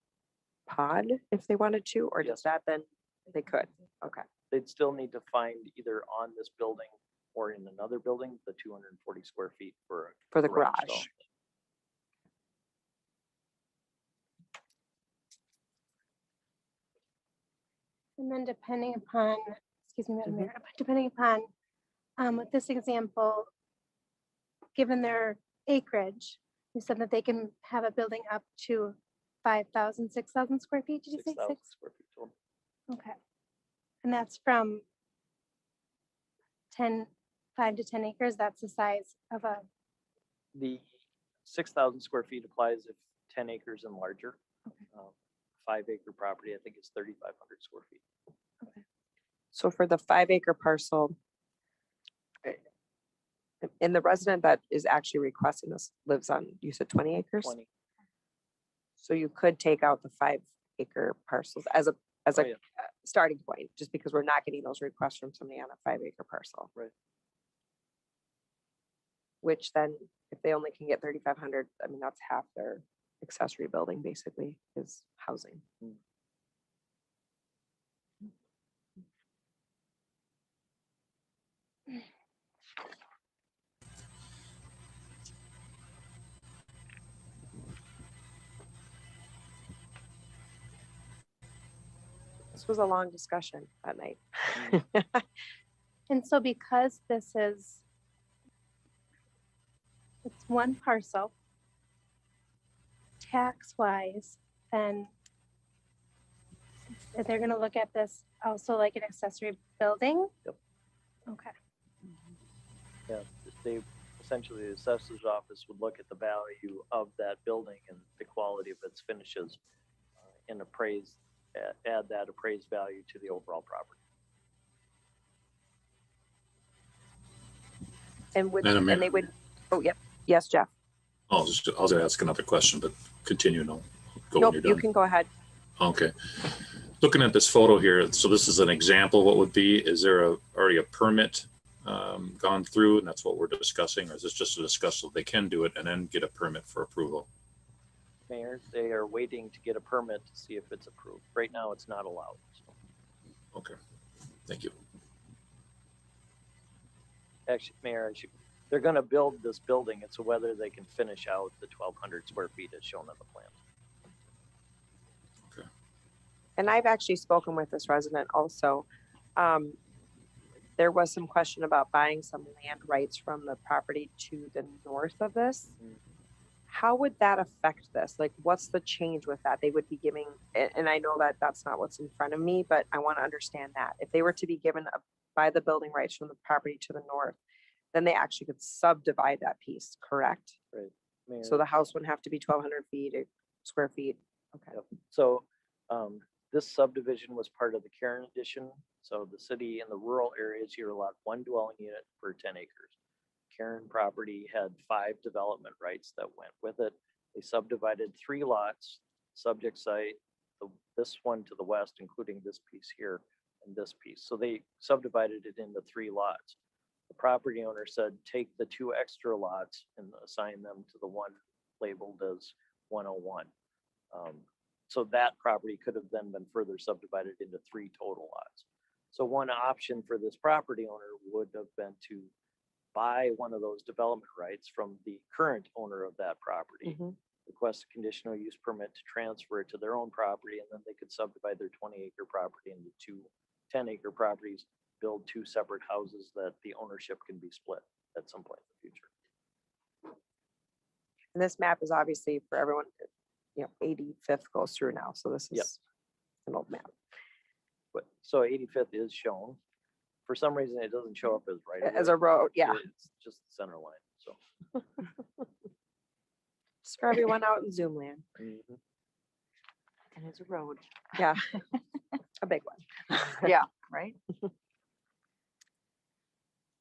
pod if they wanted to, or does Yes. that then they could? Okay. They'd still need to find either on this building or in another building, the 240 square feet for For the garage garage. stall. And then depending upon, excuse me, Madam Mayor, depending upon, with this example, given their acreage, you said that they can have a building up to 5,000, 6,000 square feet, did you say 6,000 six? square feet total. Okay. And that's from 5 to 10 acres, that's the size of a, The 6,000 square feet applies if 10 acres and larger. Okay. 5-acre property, I think it's 3,500 square feet. So for the 5-acre parcel, and the resident that is actually requesting this lives on, you said 20 acres? 20. So you could take out the 5-acre parcels as a Oh, yeah. starting point, just because we're not getting those requests from somebody on a 5-acre parcel. Right. Which then, if they only can get 3,500, I mean, that's half their accessory building basically is housing. This was a long discussion that night. and so because this is, it's one parcel, tax-wise, then they're gonna look at this also like an accessory building? Yep. Okay. Yeah, they essentially, the assessor's office would look at the value of that building and the quality of its finishes and add that appraised value to the overall property. And would, Madam Mayor. and they would, oh, yep. Yes, Jeff. I was gonna ask another question, but continue now. Go when Nope, you're you done. can go ahead. Okay. Looking at this photo here, so this is an example. What would be, is there already a permit gone through and that's what we're discussing? Or is this just a discussion so they can do it and then get a permit for approval? Mayor, they are waiting to get a permit to see if it's approved. Right now, it's not allowed. So Okay, thank you. actually, Mayor, they're going to build this building. It's whether they can finish out the 1,200 square feet as shown on the plan. Okay. And I've actually spoken with this resident also. There was some question about buying some land rights from the property to the north of this. How would that affect this? Like, what's the change with that? They would be giving, and I know that that's not what's in front of me, but I want to understand that. If they were to be given by the building rights from the property to the north, then they actually could subdivide that piece, correct? Right. Mayor, So the house wouldn't have to be 1,200 square feet. Okay. Yep. So this subdivision was part of the Karen addition. So the city in the rural areas here allowed 1 dwelling unit per 10 acres. Karen property had 5 development rights that went with it. They subdivided 3 lots, subject site, this one to the west, including this piece here and this piece. So they subdivided it into 3 lots. The property owner said, take the 2 extra lots and assign them to the one labeled as 101. So that property could have then been further subdivided into 3 total lots. So one option for this property owner would have been to buy one of those development rights from the current owner of that property, request a conditional use permit to transfer it to their own property, and then they could subdivide their 20-acre property into 2 10-acre properties, build 2 separate houses that the ownership can be split at some point in the future. And this map is obviously for everyone, 85th goes through now, so this Yep. is an old map. But so 85th is shown. For some reason, it doesn't show up as right. As a road, yeah. It's just the center line, so. Just for everyone out in Zoom land. Mhm. And it's a road. Yeah, a big one. Yeah, right?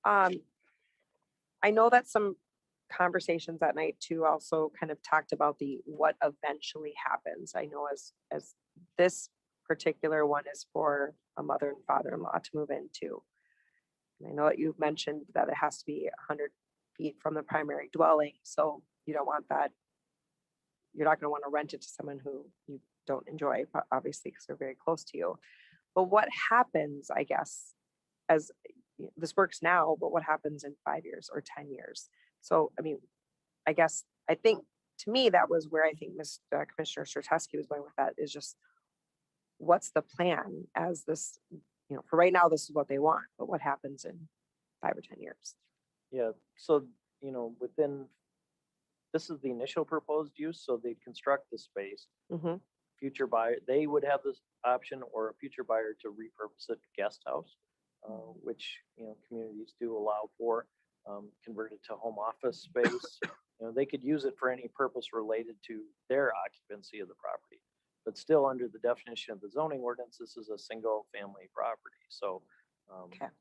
I know that some conversations that night too also kind of talked about the what eventually happens. I know as this particular one is for a mother and father-in-law to move into. And I know that you've mentioned that it has to be 100 feet from the primary dwelling, so you don't want that. You're not going to want to rent it to someone who you don't enjoy, obviously, because they're very close to you. But what happens, I guess, as this works now, but what happens in 5 years or 10 years? So, I mean, I guess, I think, to me, that was where I think Commissioner Stertowski was going with that, is just, what's the plan as this, for right now, this is what they want, but what happens in 5 or 10 years? Yeah, so, this is the initial proposed use, so they construct the space. Mm-hmm. Future buyer, they would have this option, or a future buyer to repurpose it to guest house, which, communities do allow for, convert it to home office space. They could use it for any purpose related to their occupancy of the property. But still, under the definition of the zoning ordinance, this is a single family property. So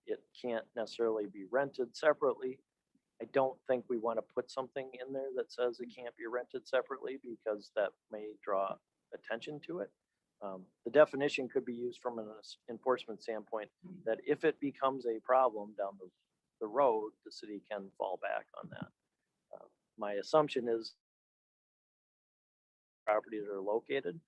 it can't necessarily be rented separately. I don't think we want to put something in there that says it can't be rented separately, because that may draw attention to it. The definition could be used from an enforcement standpoint, that if it becomes a problem down the road, the city can fall back on that. My assumption is properties are located,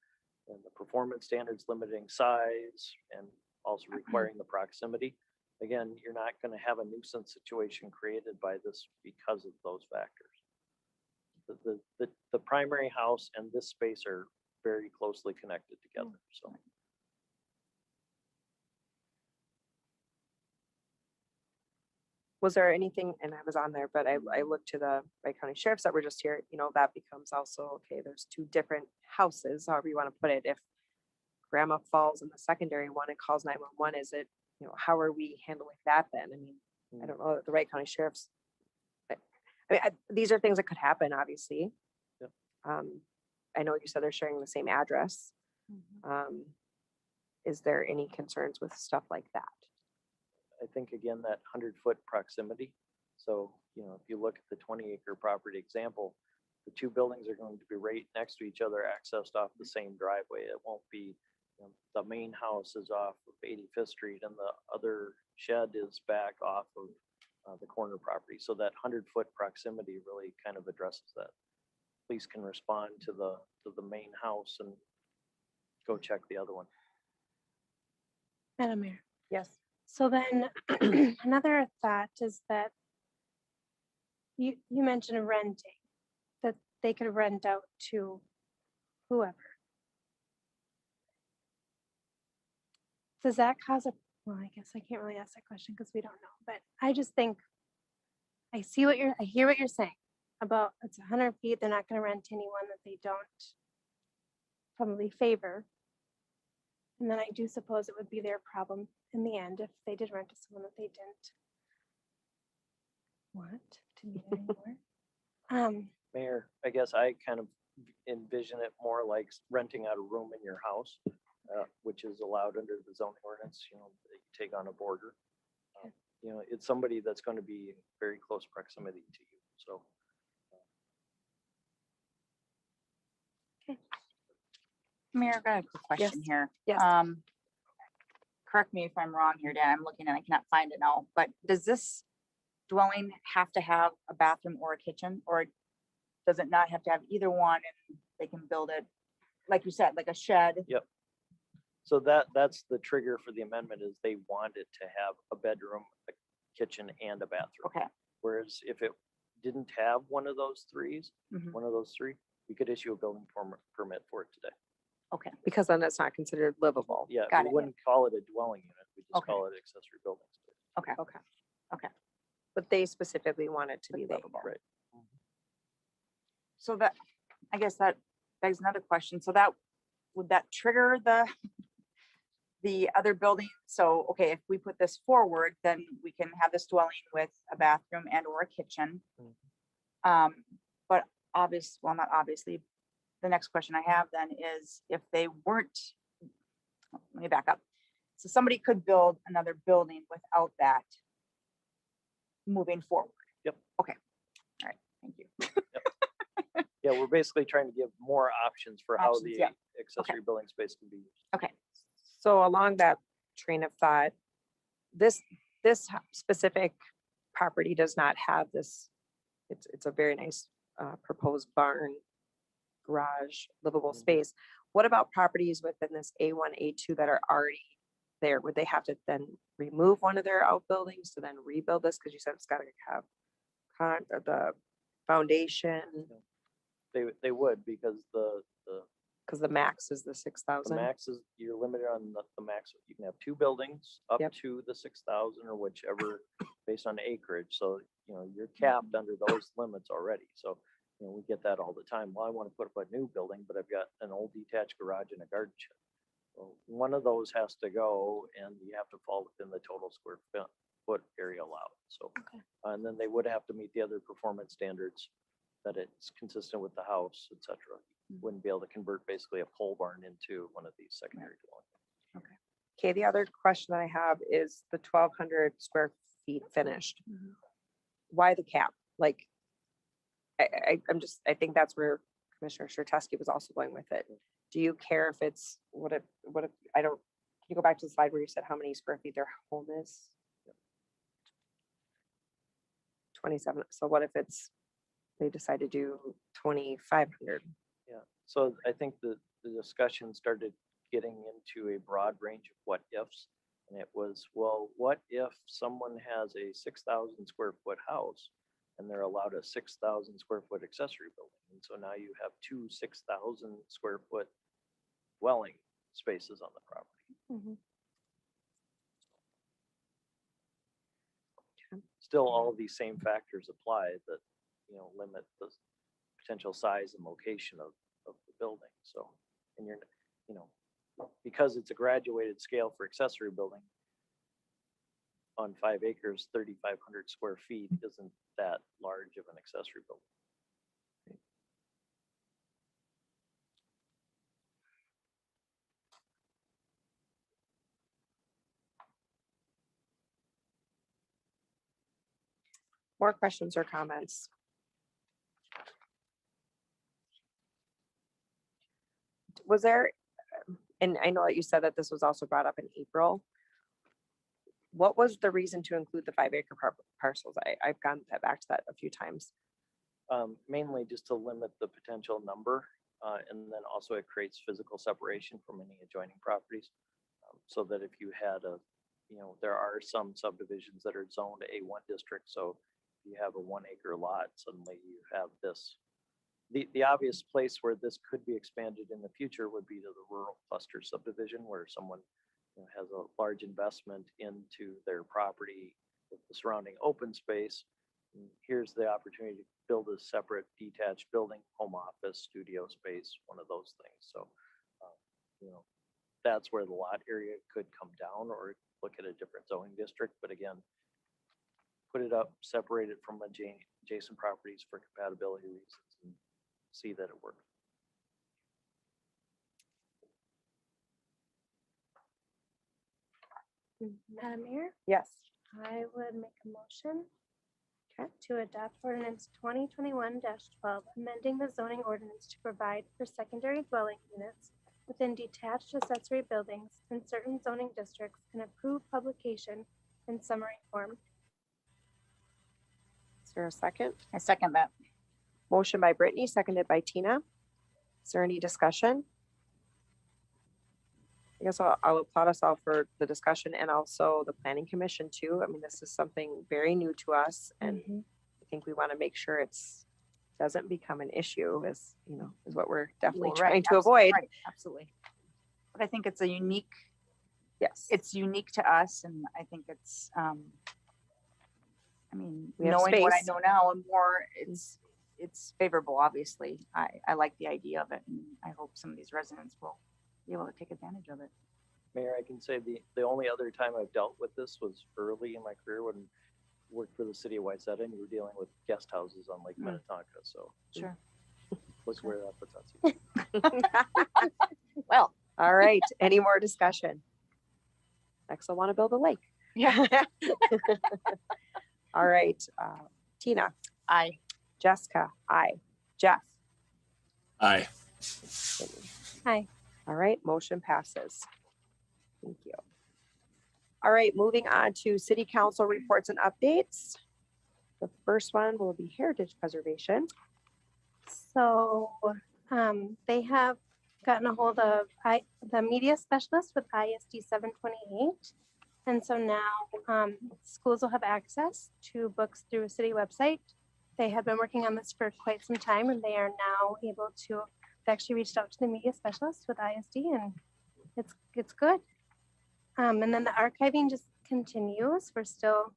and the performance standards limiting size and also requiring the proximity. Again, you're not going to have a nuisance situation created by this because of those factors. The primary house and this space are very closely connected together, so. Was there anything, and I was on there, but I looked to the Wright County Sheriffs that were just here, that becomes also, okay, there's 2 different houses, however you want to put it. If grandma falls in the secondary one and calls 911, is it, how are we handling that then? I mean, I don't know that the Wright County Sheriffs, these are things that could happen, obviously. Yep. I know you said they're sharing the same address. Is there any concerns with stuff like that? I think, again, that 100-foot proximity. So, if you look at the 20-acre property example, the 2 buildings are going to be right next to each other, accessed off the same driveway. It won't be, the main house is off of 85th Street and the other shed is back off of the corner property. So that 100-foot proximity really kind of addresses that. Police can respond to the main house and go check the other one. Madam Mayor. Yes. So then another thought is that you mentioned renting, that they could rent out to whoever. Does that cause well, I guess I can't really ask that question because we don't know, but I just think I hear what you're saying about it's 100 feet. They're not going to rent to anyone that they don't probably favor. And then I do suppose it would be their problem in the end if they did rent to someone that they didn't want to meet anymore. Mayor, I guess I kind of envision it more like renting out a room in your house, which is allowed under the zoning ordinance, that you take on a boarder. It's somebody that's going to be in very close proximity to you, so. Mayor, I've got a quick question here. Yes. Correct me if I'm wrong here, Dan. I'm looking and I cannot find it now, but does this dwelling have to have a bathroom or a kitchen, or does it not have to have either one and they can build it, like you said, like a shed? Yep. So that's the trigger for the amendment is they want it to have a bedroom, a kitchen and a bathroom. Okay, Whereas if it didn't have one of those three, Mhm. we could issue a building permit for it today. okay, Because then it's not considered livable. Yeah, Got we it. wouldn't call it a dwelling unit. We just Okay. call it accessory building space. okay. Okay. Okay. But they specifically want it to But be they- livable. Right. So that, I guess that begs another question. So that, would that trigger the other building? So, okay, if we put this forward, then we can have this dwelling with a bathroom and or a kitchen. But well, not obviously, the next question I have then is if they weren't, let me back up. So somebody could build another building without that moving forward. Yep. Okay. All right. Thank you. Yeah, we're basically trying to give more options for how Options, the yeah. accessory building space can be used. Okay. So along that train of thought, this specific property does not have this. It's a very nice proposed barn, garage, livable Mhm. space. What about properties within this A1, A2 that are already there? Would they have to then remove one of their outbuildings to then rebuild this? Because you said it's got to have the foundation, They would because the because the max is the The 6,000. max is, you're limited on the max. You can have two buildings up Yep. to the 6,000 or whichever based on acreage. So, you're capped under those limits already. So, we get that all the time. Well, I want to put up a new building, but I've got an old detached garage and a garden shed. Well, one of those has to go and you have to fall within the total square foot area allowed. So, and then they would have to meet the other performance standards that it's consistent with the house, et cetera. Wouldn't be able to convert basically a pole barn into one of these secondary dwellings. Okay, the other question I have is the 1,200 square feet finished. Mhm. Why the cap? Like, I think that's where Commissioner Chertesky was also going with it. Do you care if it's, can you go back to the slide where you said how many square feet their home is? 27. So what if they decide to do 2,500? Yeah, so I think the discussion started getting into a broad range of what ifs. And it was, well, what if someone has a 6,000 square foot house and they're allowed a 6,000 square foot accessory building? And so now you have two 6,000 square foot dwelling spaces on the property. Still, all of these same factors apply that, limit the potential size and location of the building. So, and because it's a graduated scale for accessory building on 5 acres, 3,500 square feet isn't that large of an accessory building. More questions or comments? Was there, and I know that you said that this was also brought up in April. What was the reason to include the 5 acre parcels? I've gone back to that a few times. Mainly just to limit the potential number. And then also it creates physical separation from any adjoining properties. So that if you had there are some subdivisions that are zoned A1 district. So if you have a 1 acre lot, suddenly you have this. The obvious place where this could be expanded in the future would be to the rural cluster subdivision where someone has a large investment into their property with the surrounding open space. And here's the opportunity to build a separate detached building, home office, studio space, one of those things. So, that's where the lot area could come down or look at a different zoning district. But again, put it up, separate it from adjacent properties for compatibility reasons and see that it works. Madam Mayor, Yes. I would make a motion Okay. to adopt ordinance 2021-12, amending the zoning ordinance to provide for secondary dwelling units within detached accessory buildings in certain zoning districts and approve publication in summary form. Is there a second? I second that. Motion by Brittany, seconded by Tina. Is there any discussion? I guess I'll applaud us all for the discussion and also the planning commission too. I mean, this is something very new to us and I think we want to make sure doesn't become an issue is what we're definitely Well, right, trying to absolutely, avoid. right, absolutely. But I think it's Yes. it's unique to us and I think it's, I mean, We have knowing what I space. know now and more, it's favorable, obviously. I like the idea of it and I hope some of these residents will be able to take advantage of it. Mayor, I can say the only other time I've dealt with this was early in my career when I worked for the city of Wayzata and you were dealing with guest houses on Lake Minnetonka. So Sure. look where that puts us. Well, All right. Any more discussion? Next, I want to build a lake. yeah, All right. Tina, I, Jessica, I, Jeff. Aye. Hi. All right, motion passes. Thank you. All right, moving on to city council reports and updates. The first one will be heritage preservation. So they have gotten a hold of the media specialist with ISD 728. And so now schools will have access to books through a city website. They have been working on this for quite some time and they are now able to, they actually reached out to the media specialist with ISD and it's good. And then the archiving just continues. We're still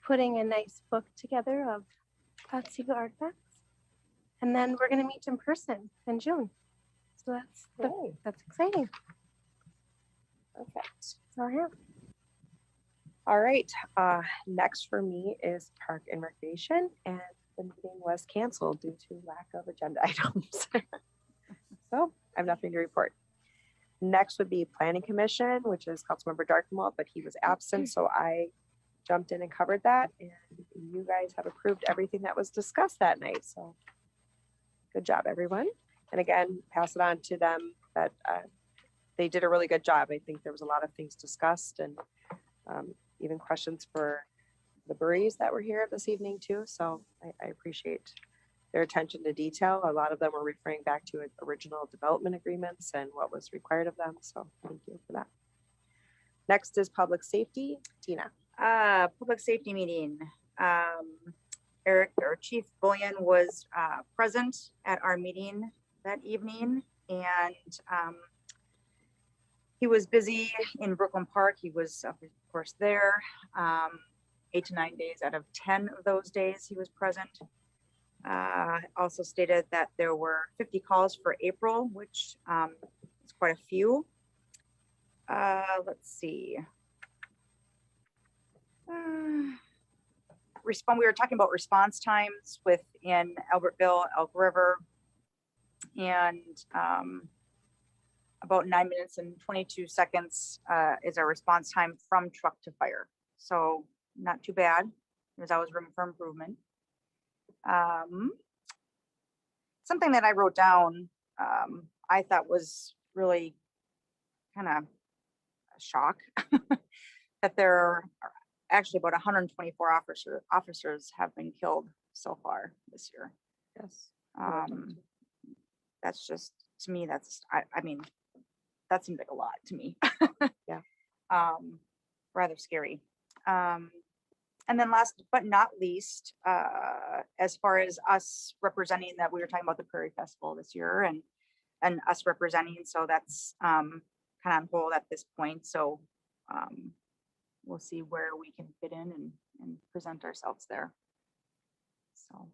putting a nice book together of Otsego artifacts. And then we're going to meet in person in June. So that's exciting. Perfect. So I have. All right, next for me is park and recreation, and the meeting was canceled due to lack of agenda items. So I have nothing to report. Next would be planning commission, which is Councilmember Darkenwald, but he was absent, so I jumped in and covered that, and you guys have approved everything that was discussed that night, so good job, everyone. And again, pass it on to them that they did a really good job. I think there was a lot of things discussed and even questions for the breweries that were here this evening too. So I appreciate their attention to detail. A lot of them were referring back to original development agreements and what was required of them. So thank you for that. Next is public safety. Tina. public safety meeting. Eric, our Chief Bullion, was present at our meeting that evening, and he was busy in Brooklyn Park. He was, of course, there 8 to 9 days out of 10 of those days he was present. Also stated that there were 50 calls for April, which is quite a few. Let's see. We were talking about response times within Albertville, Elk River, and about 9 minutes and 22 seconds is our response time from truck to fire. So not too bad. There's always room for improvement. Something that I wrote down, I thought was really kind of a shock that there are actually about 124 officers have been killed so far this year. Yes. That's just, to me, that's, I mean, that seems like a lot to me. Yeah. Rather scary. And then last but not least, as far as us representing, that we were talking about the Prairie Festival this year and us representing, so that's kind of on hold at this point. So we'll see where we can fit in and present ourselves there. So.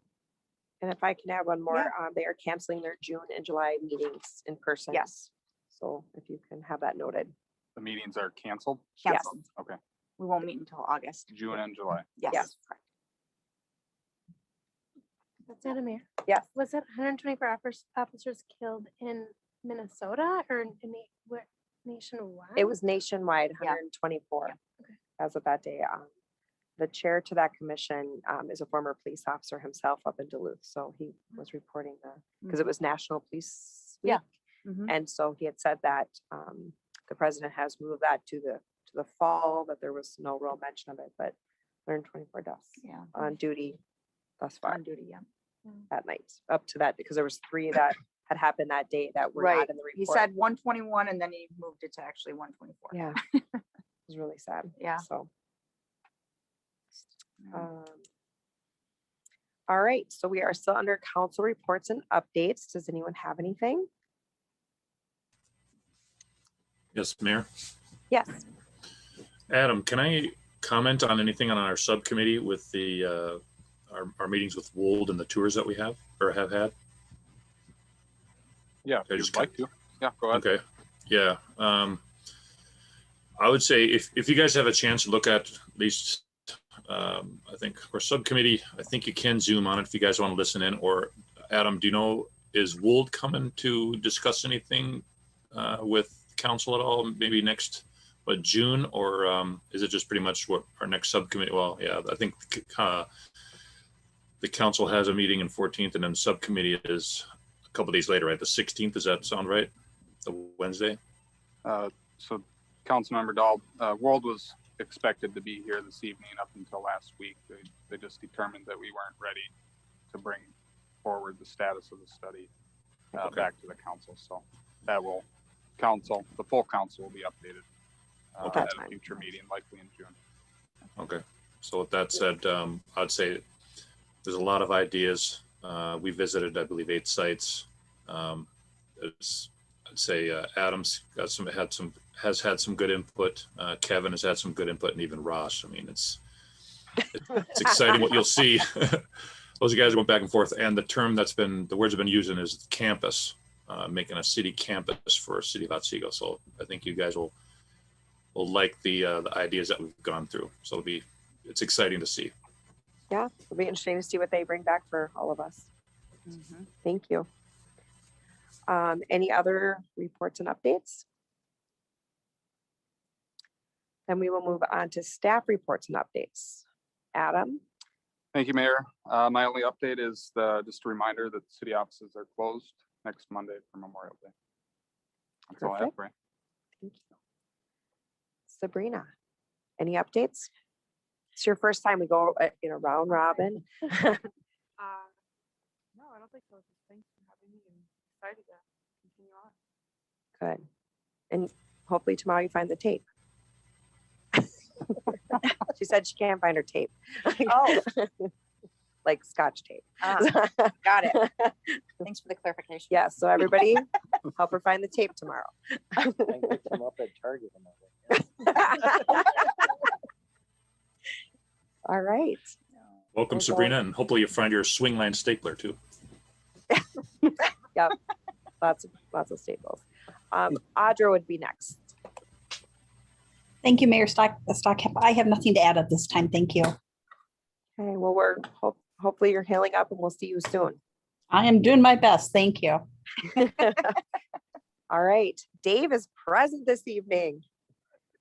And if I can add one more, Yeah. they are canceling their June and July meetings in person. Yes, So if you can have that noted. The meetings are canceled, canceled. Okay. We won't meet until August. June and July. Yes. Yes. Correct. That's it, Amir. Yes. Was it 124 officers killed in Minnesota or where, nationwide? It was nationwide, Yeah. 124 Okay. as of that day. The chair to that commission is a former police officer himself up in Duluth. So he was reporting because it was National Police Week. Yeah. Mhm. And so he had said that the president has moved that to the fall, that there was no real mention of it, but 124 deaths Yeah. on duty thus far On duty, yeah. that night, up to that, because there was 3 that had happened that day that were Right. not in the He report. said 121 and then he moved it to actually 124. Yeah. It was really sad. Yeah. So, Mm. all right, so we are still under council reports and updates. Does anyone have anything? Yes, Mayor. Yes. Adam, can I comment on anything on our subcommittee with the, our meetings with Wold and the tours that we have or have had? Yeah, if I you'd just like to. Yeah, go ahead. Okay, yeah. I would say if you guys have a chance to look at least, I think our subcommittee, I think you can zoom on it if you guys want to listen in. Or Adam, do you know, is Wold coming to discuss anything with council at all? Maybe next, June, or is it just pretty much what our next subcommittee? Well, yeah, I think the council has a meeting in 14th, and then the subcommittee is a couple days later, right? The 16th. Does that sound right? The Wednesday. So Councilmember Dahl, World was expected to be here this evening up until last week. They just determined that we weren't ready to bring forward the status of the study Okay. back to the council. So that will the full council will be updated Okay. at a future meeting, likely in June. Okay. So with that said, I'd say there's a lot of ideas. We visited, I believe, 8 sites. I'd say Adam's has had some good input. Kevin has had some good input, and even Ross. I mean, it's exciting what you'll see. Those guys are going back and forth, and the words have been using is campus, making a city campus for City of Otsego. So I think you guys will like the ideas that we've gone through. So it's exciting to see. Yeah, it'll be interesting to see what they bring back for all of us. Mhm. Thank you. Any other reports and updates? Then we will move on to staff reports and updates. Adam? Thank you, Mayor. My only update is just a reminder that the city offices are closed next Monday for Memorial Day. That's all I have for you. Thank you. Sabrina, any updates? It's your first time we go round robin. No, I don't think so. Just thanks for having me and excited to continue on. Good. And hopefully tomorrow you find the tape. She said she can't find her tape. Oh. Like Scotch tape. Got it. Thanks for the clarification. Yeah, so everybody help her find the tape tomorrow. I picked them up at Target. And I was like, All right. Welcome, Okay. Sabrina, and hopefully you find your swing line stapler too. Yep. Lots of staples. Audra would be next. Thank you, Mayor Stock. I have nothing to add at this time. Thank you. Okay, well, hopefully you're healing up and we'll see you soon. I am doing my best. Thank you. All right, Dave is present this evening.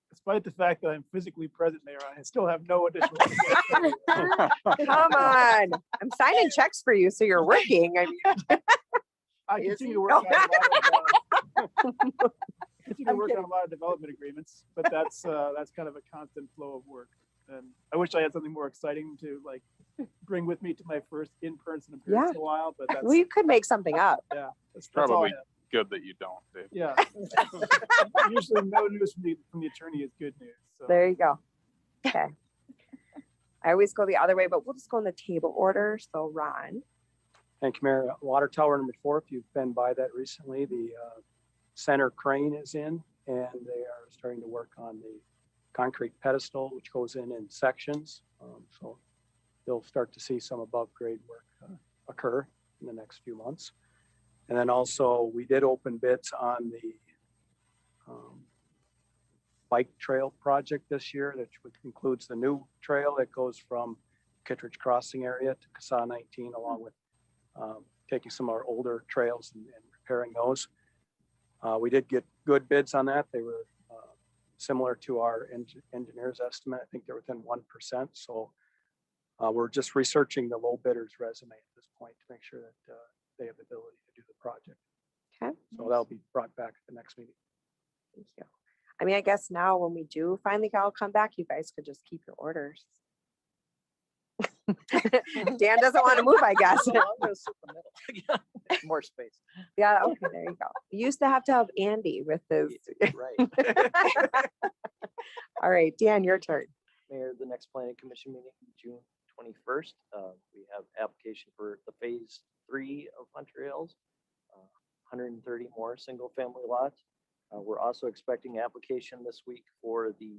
Despite the fact that I'm physically present, Mayor, I still have no additional. Come on, I'm signing checks for you, so you're working. I mean, I Is continue he? to work on I'm a lot kidding. of development agreements, but that's kind of a constant flow of work. And I wish I had something more exciting to bring with me to my first in-person appearance in a while, but that's, well, you could make something up. that's all I Probably have. good that you don't, Dave. Yeah. Usually no news from the attorney is good news. So. There you go. Okay. I always go the other way, but we'll just go in the table order. So Ron. Thank you, Mayor. Water tower number 4, if you've been by that recently, the center crane is in and they are starting to work on the concrete pedestal, which goes in sections. So you'll start to see some above grade work occur in the next few months. And then also we did open bids on the bike trail project this year, which includes the new trail that goes from Kittredge Crossing area to CASA 19, along with taking some of our older trails and repairing those. We did get good bids on that. They were similar to our engineer's estimate. I think they're within 1%. So we're just researching the low bidder's resume at this point to make sure that they have the ability to do the project. Okay. So that'll be brought back at the next meeting. Thank you. I mean, I guess now when we do finally all come back, you guys could just keep your orders. Dan doesn't want to move, I guess. I'm gonna sit in the middle. More space. Yeah, okay, there you go. You used to have Andy with his. Right. All right, Dan, your turn. Mayor, the next planning commission meeting, June 21st. We have application for the phase 3 of Hunter Hills. 130 more single family lots. We're also expecting application this week for the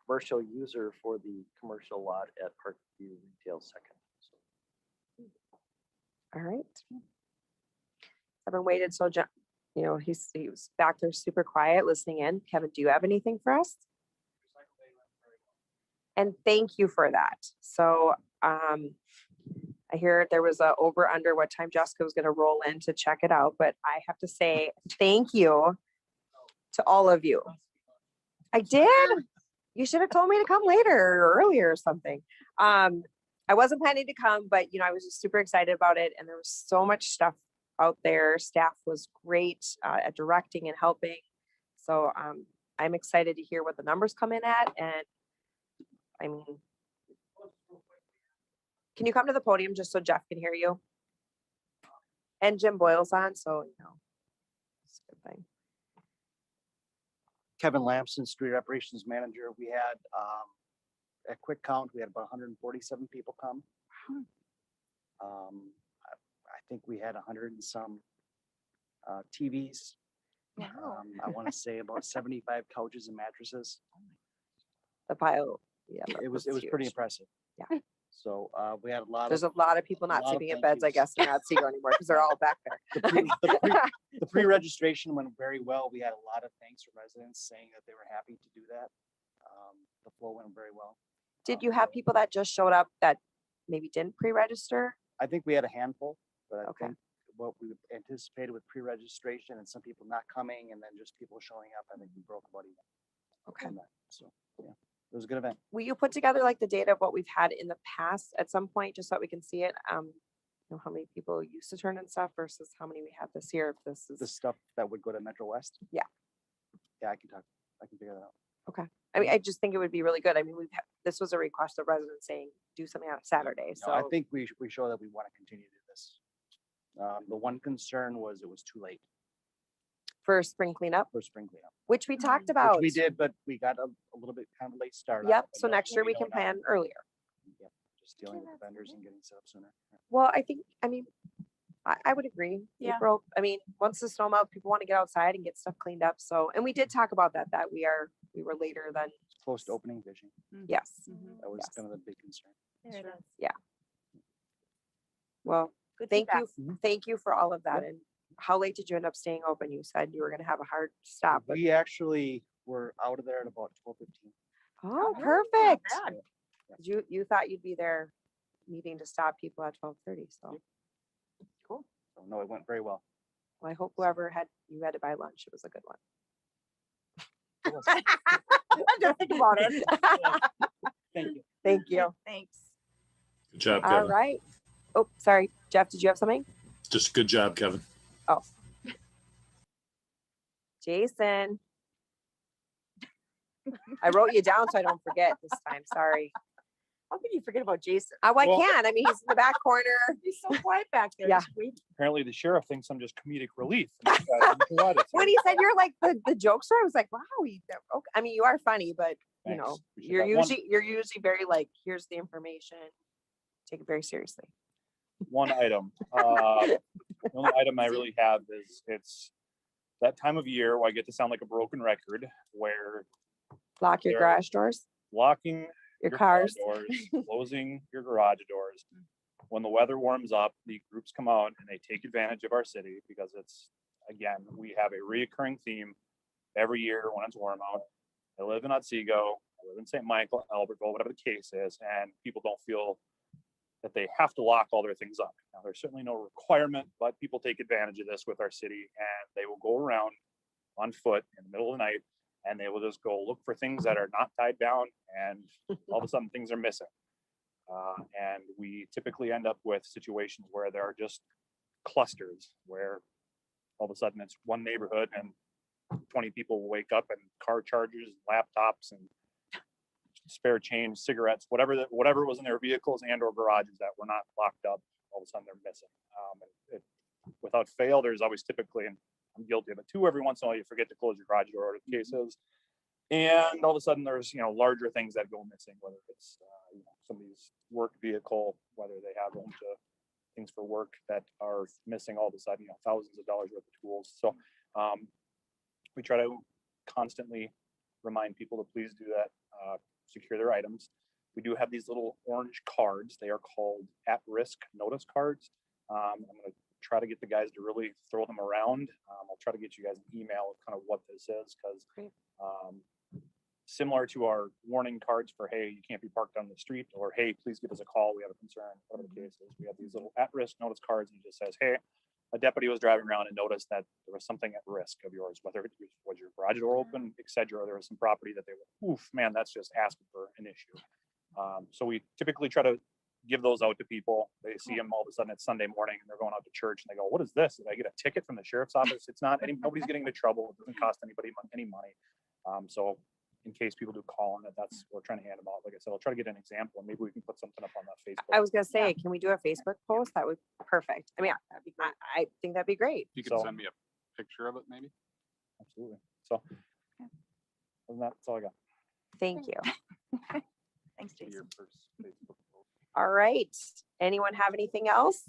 commercial user for the commercial lot at Parkview Retail Second. All right. Haven't waited so, he was back there super quiet listening in. Kevin, do you have anything for us? And thank you for that. So I hear there was a over under what time Jessica was going to roll in to check it out, but I have to say thank you to all of you. I did. You should have told me to come later or earlier or something. I wasn't planning to come, but I was just super excited about it. And there was so much stuff out there. Staff was great at directing and helping. So I'm excited to hear what the numbers come in at. And I mean, can you come to the podium just so Jeff can hear you? And Jim Boyle's on, so it's a good thing. Kevin Lamson, Street Operations Manager. We had, at quick count, we had about 147 people come. I think we had 100 and some TVs. Wow. I want to say about 75 couches and mattresses. The pile, yeah. It was pretty huge. impressive. Yeah. So we had a lot There's of a lot of people a not lot of sleeping in thank beds, I yous. guess, in Otsego anymore because they're all back there. the pre-registration went very well. We had a lot of thanks from residents saying that they were happy to do that. The flow went very well. Did you have people that just showed up that maybe didn't pre-register? I think we had a handful, but I Okay. think what we anticipated with pre-registration and some people not coming and then just people showing up, I think we broke about even. Okay. on that. So yeah, it was a good event. Will you put together like the data of what we've had in the past at some point, just so that we can see it? How many people used to turn and stuff versus how many we have this year? If this is The stuff that would go to Metro West. Yeah. Yeah, I can figure that out. okay. I mean, I just think it would be really good. I mean, this was a request of residents saying do something on a Saturday. So No, I think we show that we want to continue to do this. The one concern was it was too late for spring cleanup, for spring cleanup. which we talked about. Which we did, but we got a little bit kind of late start. on it, Yep. but So now next year we know can now. plan earlier. Yep, just dealing with the vendors and getting set up sooner. Well, I would agree. Yeah. April, I mean, once the snow melts, people want to get outside and get stuff cleaned up. So, and we did talk about that we were later than, Close to opening fishing. yes. That was Yes. kind of the big concern. There it is. Well, Good thank feedback. you. Thank you for all of that. And how late did you end up staying open? You said you were going to have a hard stop. But, We actually were out of there at about 12:15. oh, Not perfect. bad. You thought you'd be there needing to stop people at 12:30. So So no, it went very well. well, I hope whoever you had to buy lunch, it was a good one. Just think about it. Thank you. Thank you. Thanks. Good job, All Kevin. right. Oh, sorry. Jeff, did you have something? Just good job, Kevin. Jason. I wrote you down so I don't forget this time. Sorry. How can you forget about Jason? Oh, I Well- can't. I mean, he's in the back corner. He's so quiet back there. Yeah. just waiting. Apparently the sheriff thinks I'm just comedic relief. When he said you're like the jokester, I was like, wow. Okay. I mean, you are funny, but you know, Thanks. Appreciate you're that. usually very like, here's the information. Take it very seriously. One item. The only item I really have is it's that time of year where I get to sound like a broken record where Lock your There- garage doors, locking your car cars. doors, closing your garage doors. When the weather warms up, the groups come out and they take advantage of our city because it's, again, we have a reoccurring theme every year when it's warm out. I live in Otsego, I live in St. Michael, Albertville, whatever the case is, and people don't feel that they have to lock all their things up. Now, there's certainly no requirement, but people take advantage of this with our city and they will go around on foot in the middle of the night and they will just go look for things that are not tied down and all of a sudden things are missing. And we typically end up with situations where there are just clusters where all of a sudden it's one neighborhood and 20 people will wake up and car chargers and laptops and spare change, cigarettes, whatever was in their vehicles and or garages that were not locked up, all of a sudden they're missing. Without fail, there's always typically, and I'm guilty of it too, every once in a while you forget to close your garage door, or the case is, and all of a sudden there's larger things that go missing, whether it's somebody's work vehicle, whether they have a bunch of things for work that are missing all of a sudden, thousands of dollars worth of tools. So we try to constantly remind people to please do that, secure their items. We do have these little orange cards. They are called at-risk notice cards. I'm going to try to get the guys to really throw them around. I'll try to get you guys an email of kind of what this is, because similar to our warning cards for, hey, you can't be parked on the street, or hey, please give us a call, we have a concern, whatever the case is. We have these little at-risk notice cards, and it just says, hey, a deputy was driving around and noticed that there was something at risk of yours, whether it was your garage door open, etc. There was some property that they were, oof, man, that's just asking for an issue. So we typically try to give those out to people. They see them all of a sudden it's Sunday morning and they're going out to church and they go, what is this? Did I get a ticket from the sheriff's office? It's not, nobody's getting into trouble. It doesn't cost anybody any money. So in case people do call on it, that's, we're trying to hand them out. Like I said, I'll try to get an example and maybe we can put something up on that Facebook. I was gonna say, can we do a Facebook post? That would be perfect. I mean, I think that'd be great. You can send me a picture of it, maybe. Absolutely. So other than that, that's all I got. Thank you. Thanks, Jason. Your first Facebook post. All right. Anyone have anything else?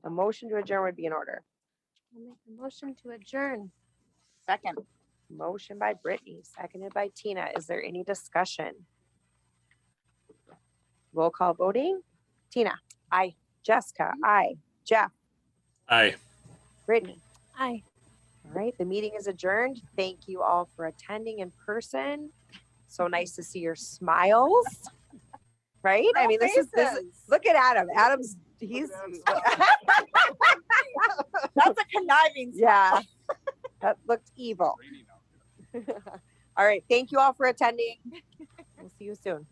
A motion to adjourn would be in order. I'll make a motion to adjourn. Second. Motion by Brittany, seconded by Tina. Is there any discussion? Roll call voting. Tina. Aye. Jessica. Aye. Jeff. Aye. Brittany. Aye. All right, the meeting is adjourned. Thank you all for attending in person. So nice to see your smiles. Right? I mean, this is, look at Adam. Adam's, he's. That's a conniving. Yeah. That looked evil. All right. Thank you all for attending. We'll see you soon.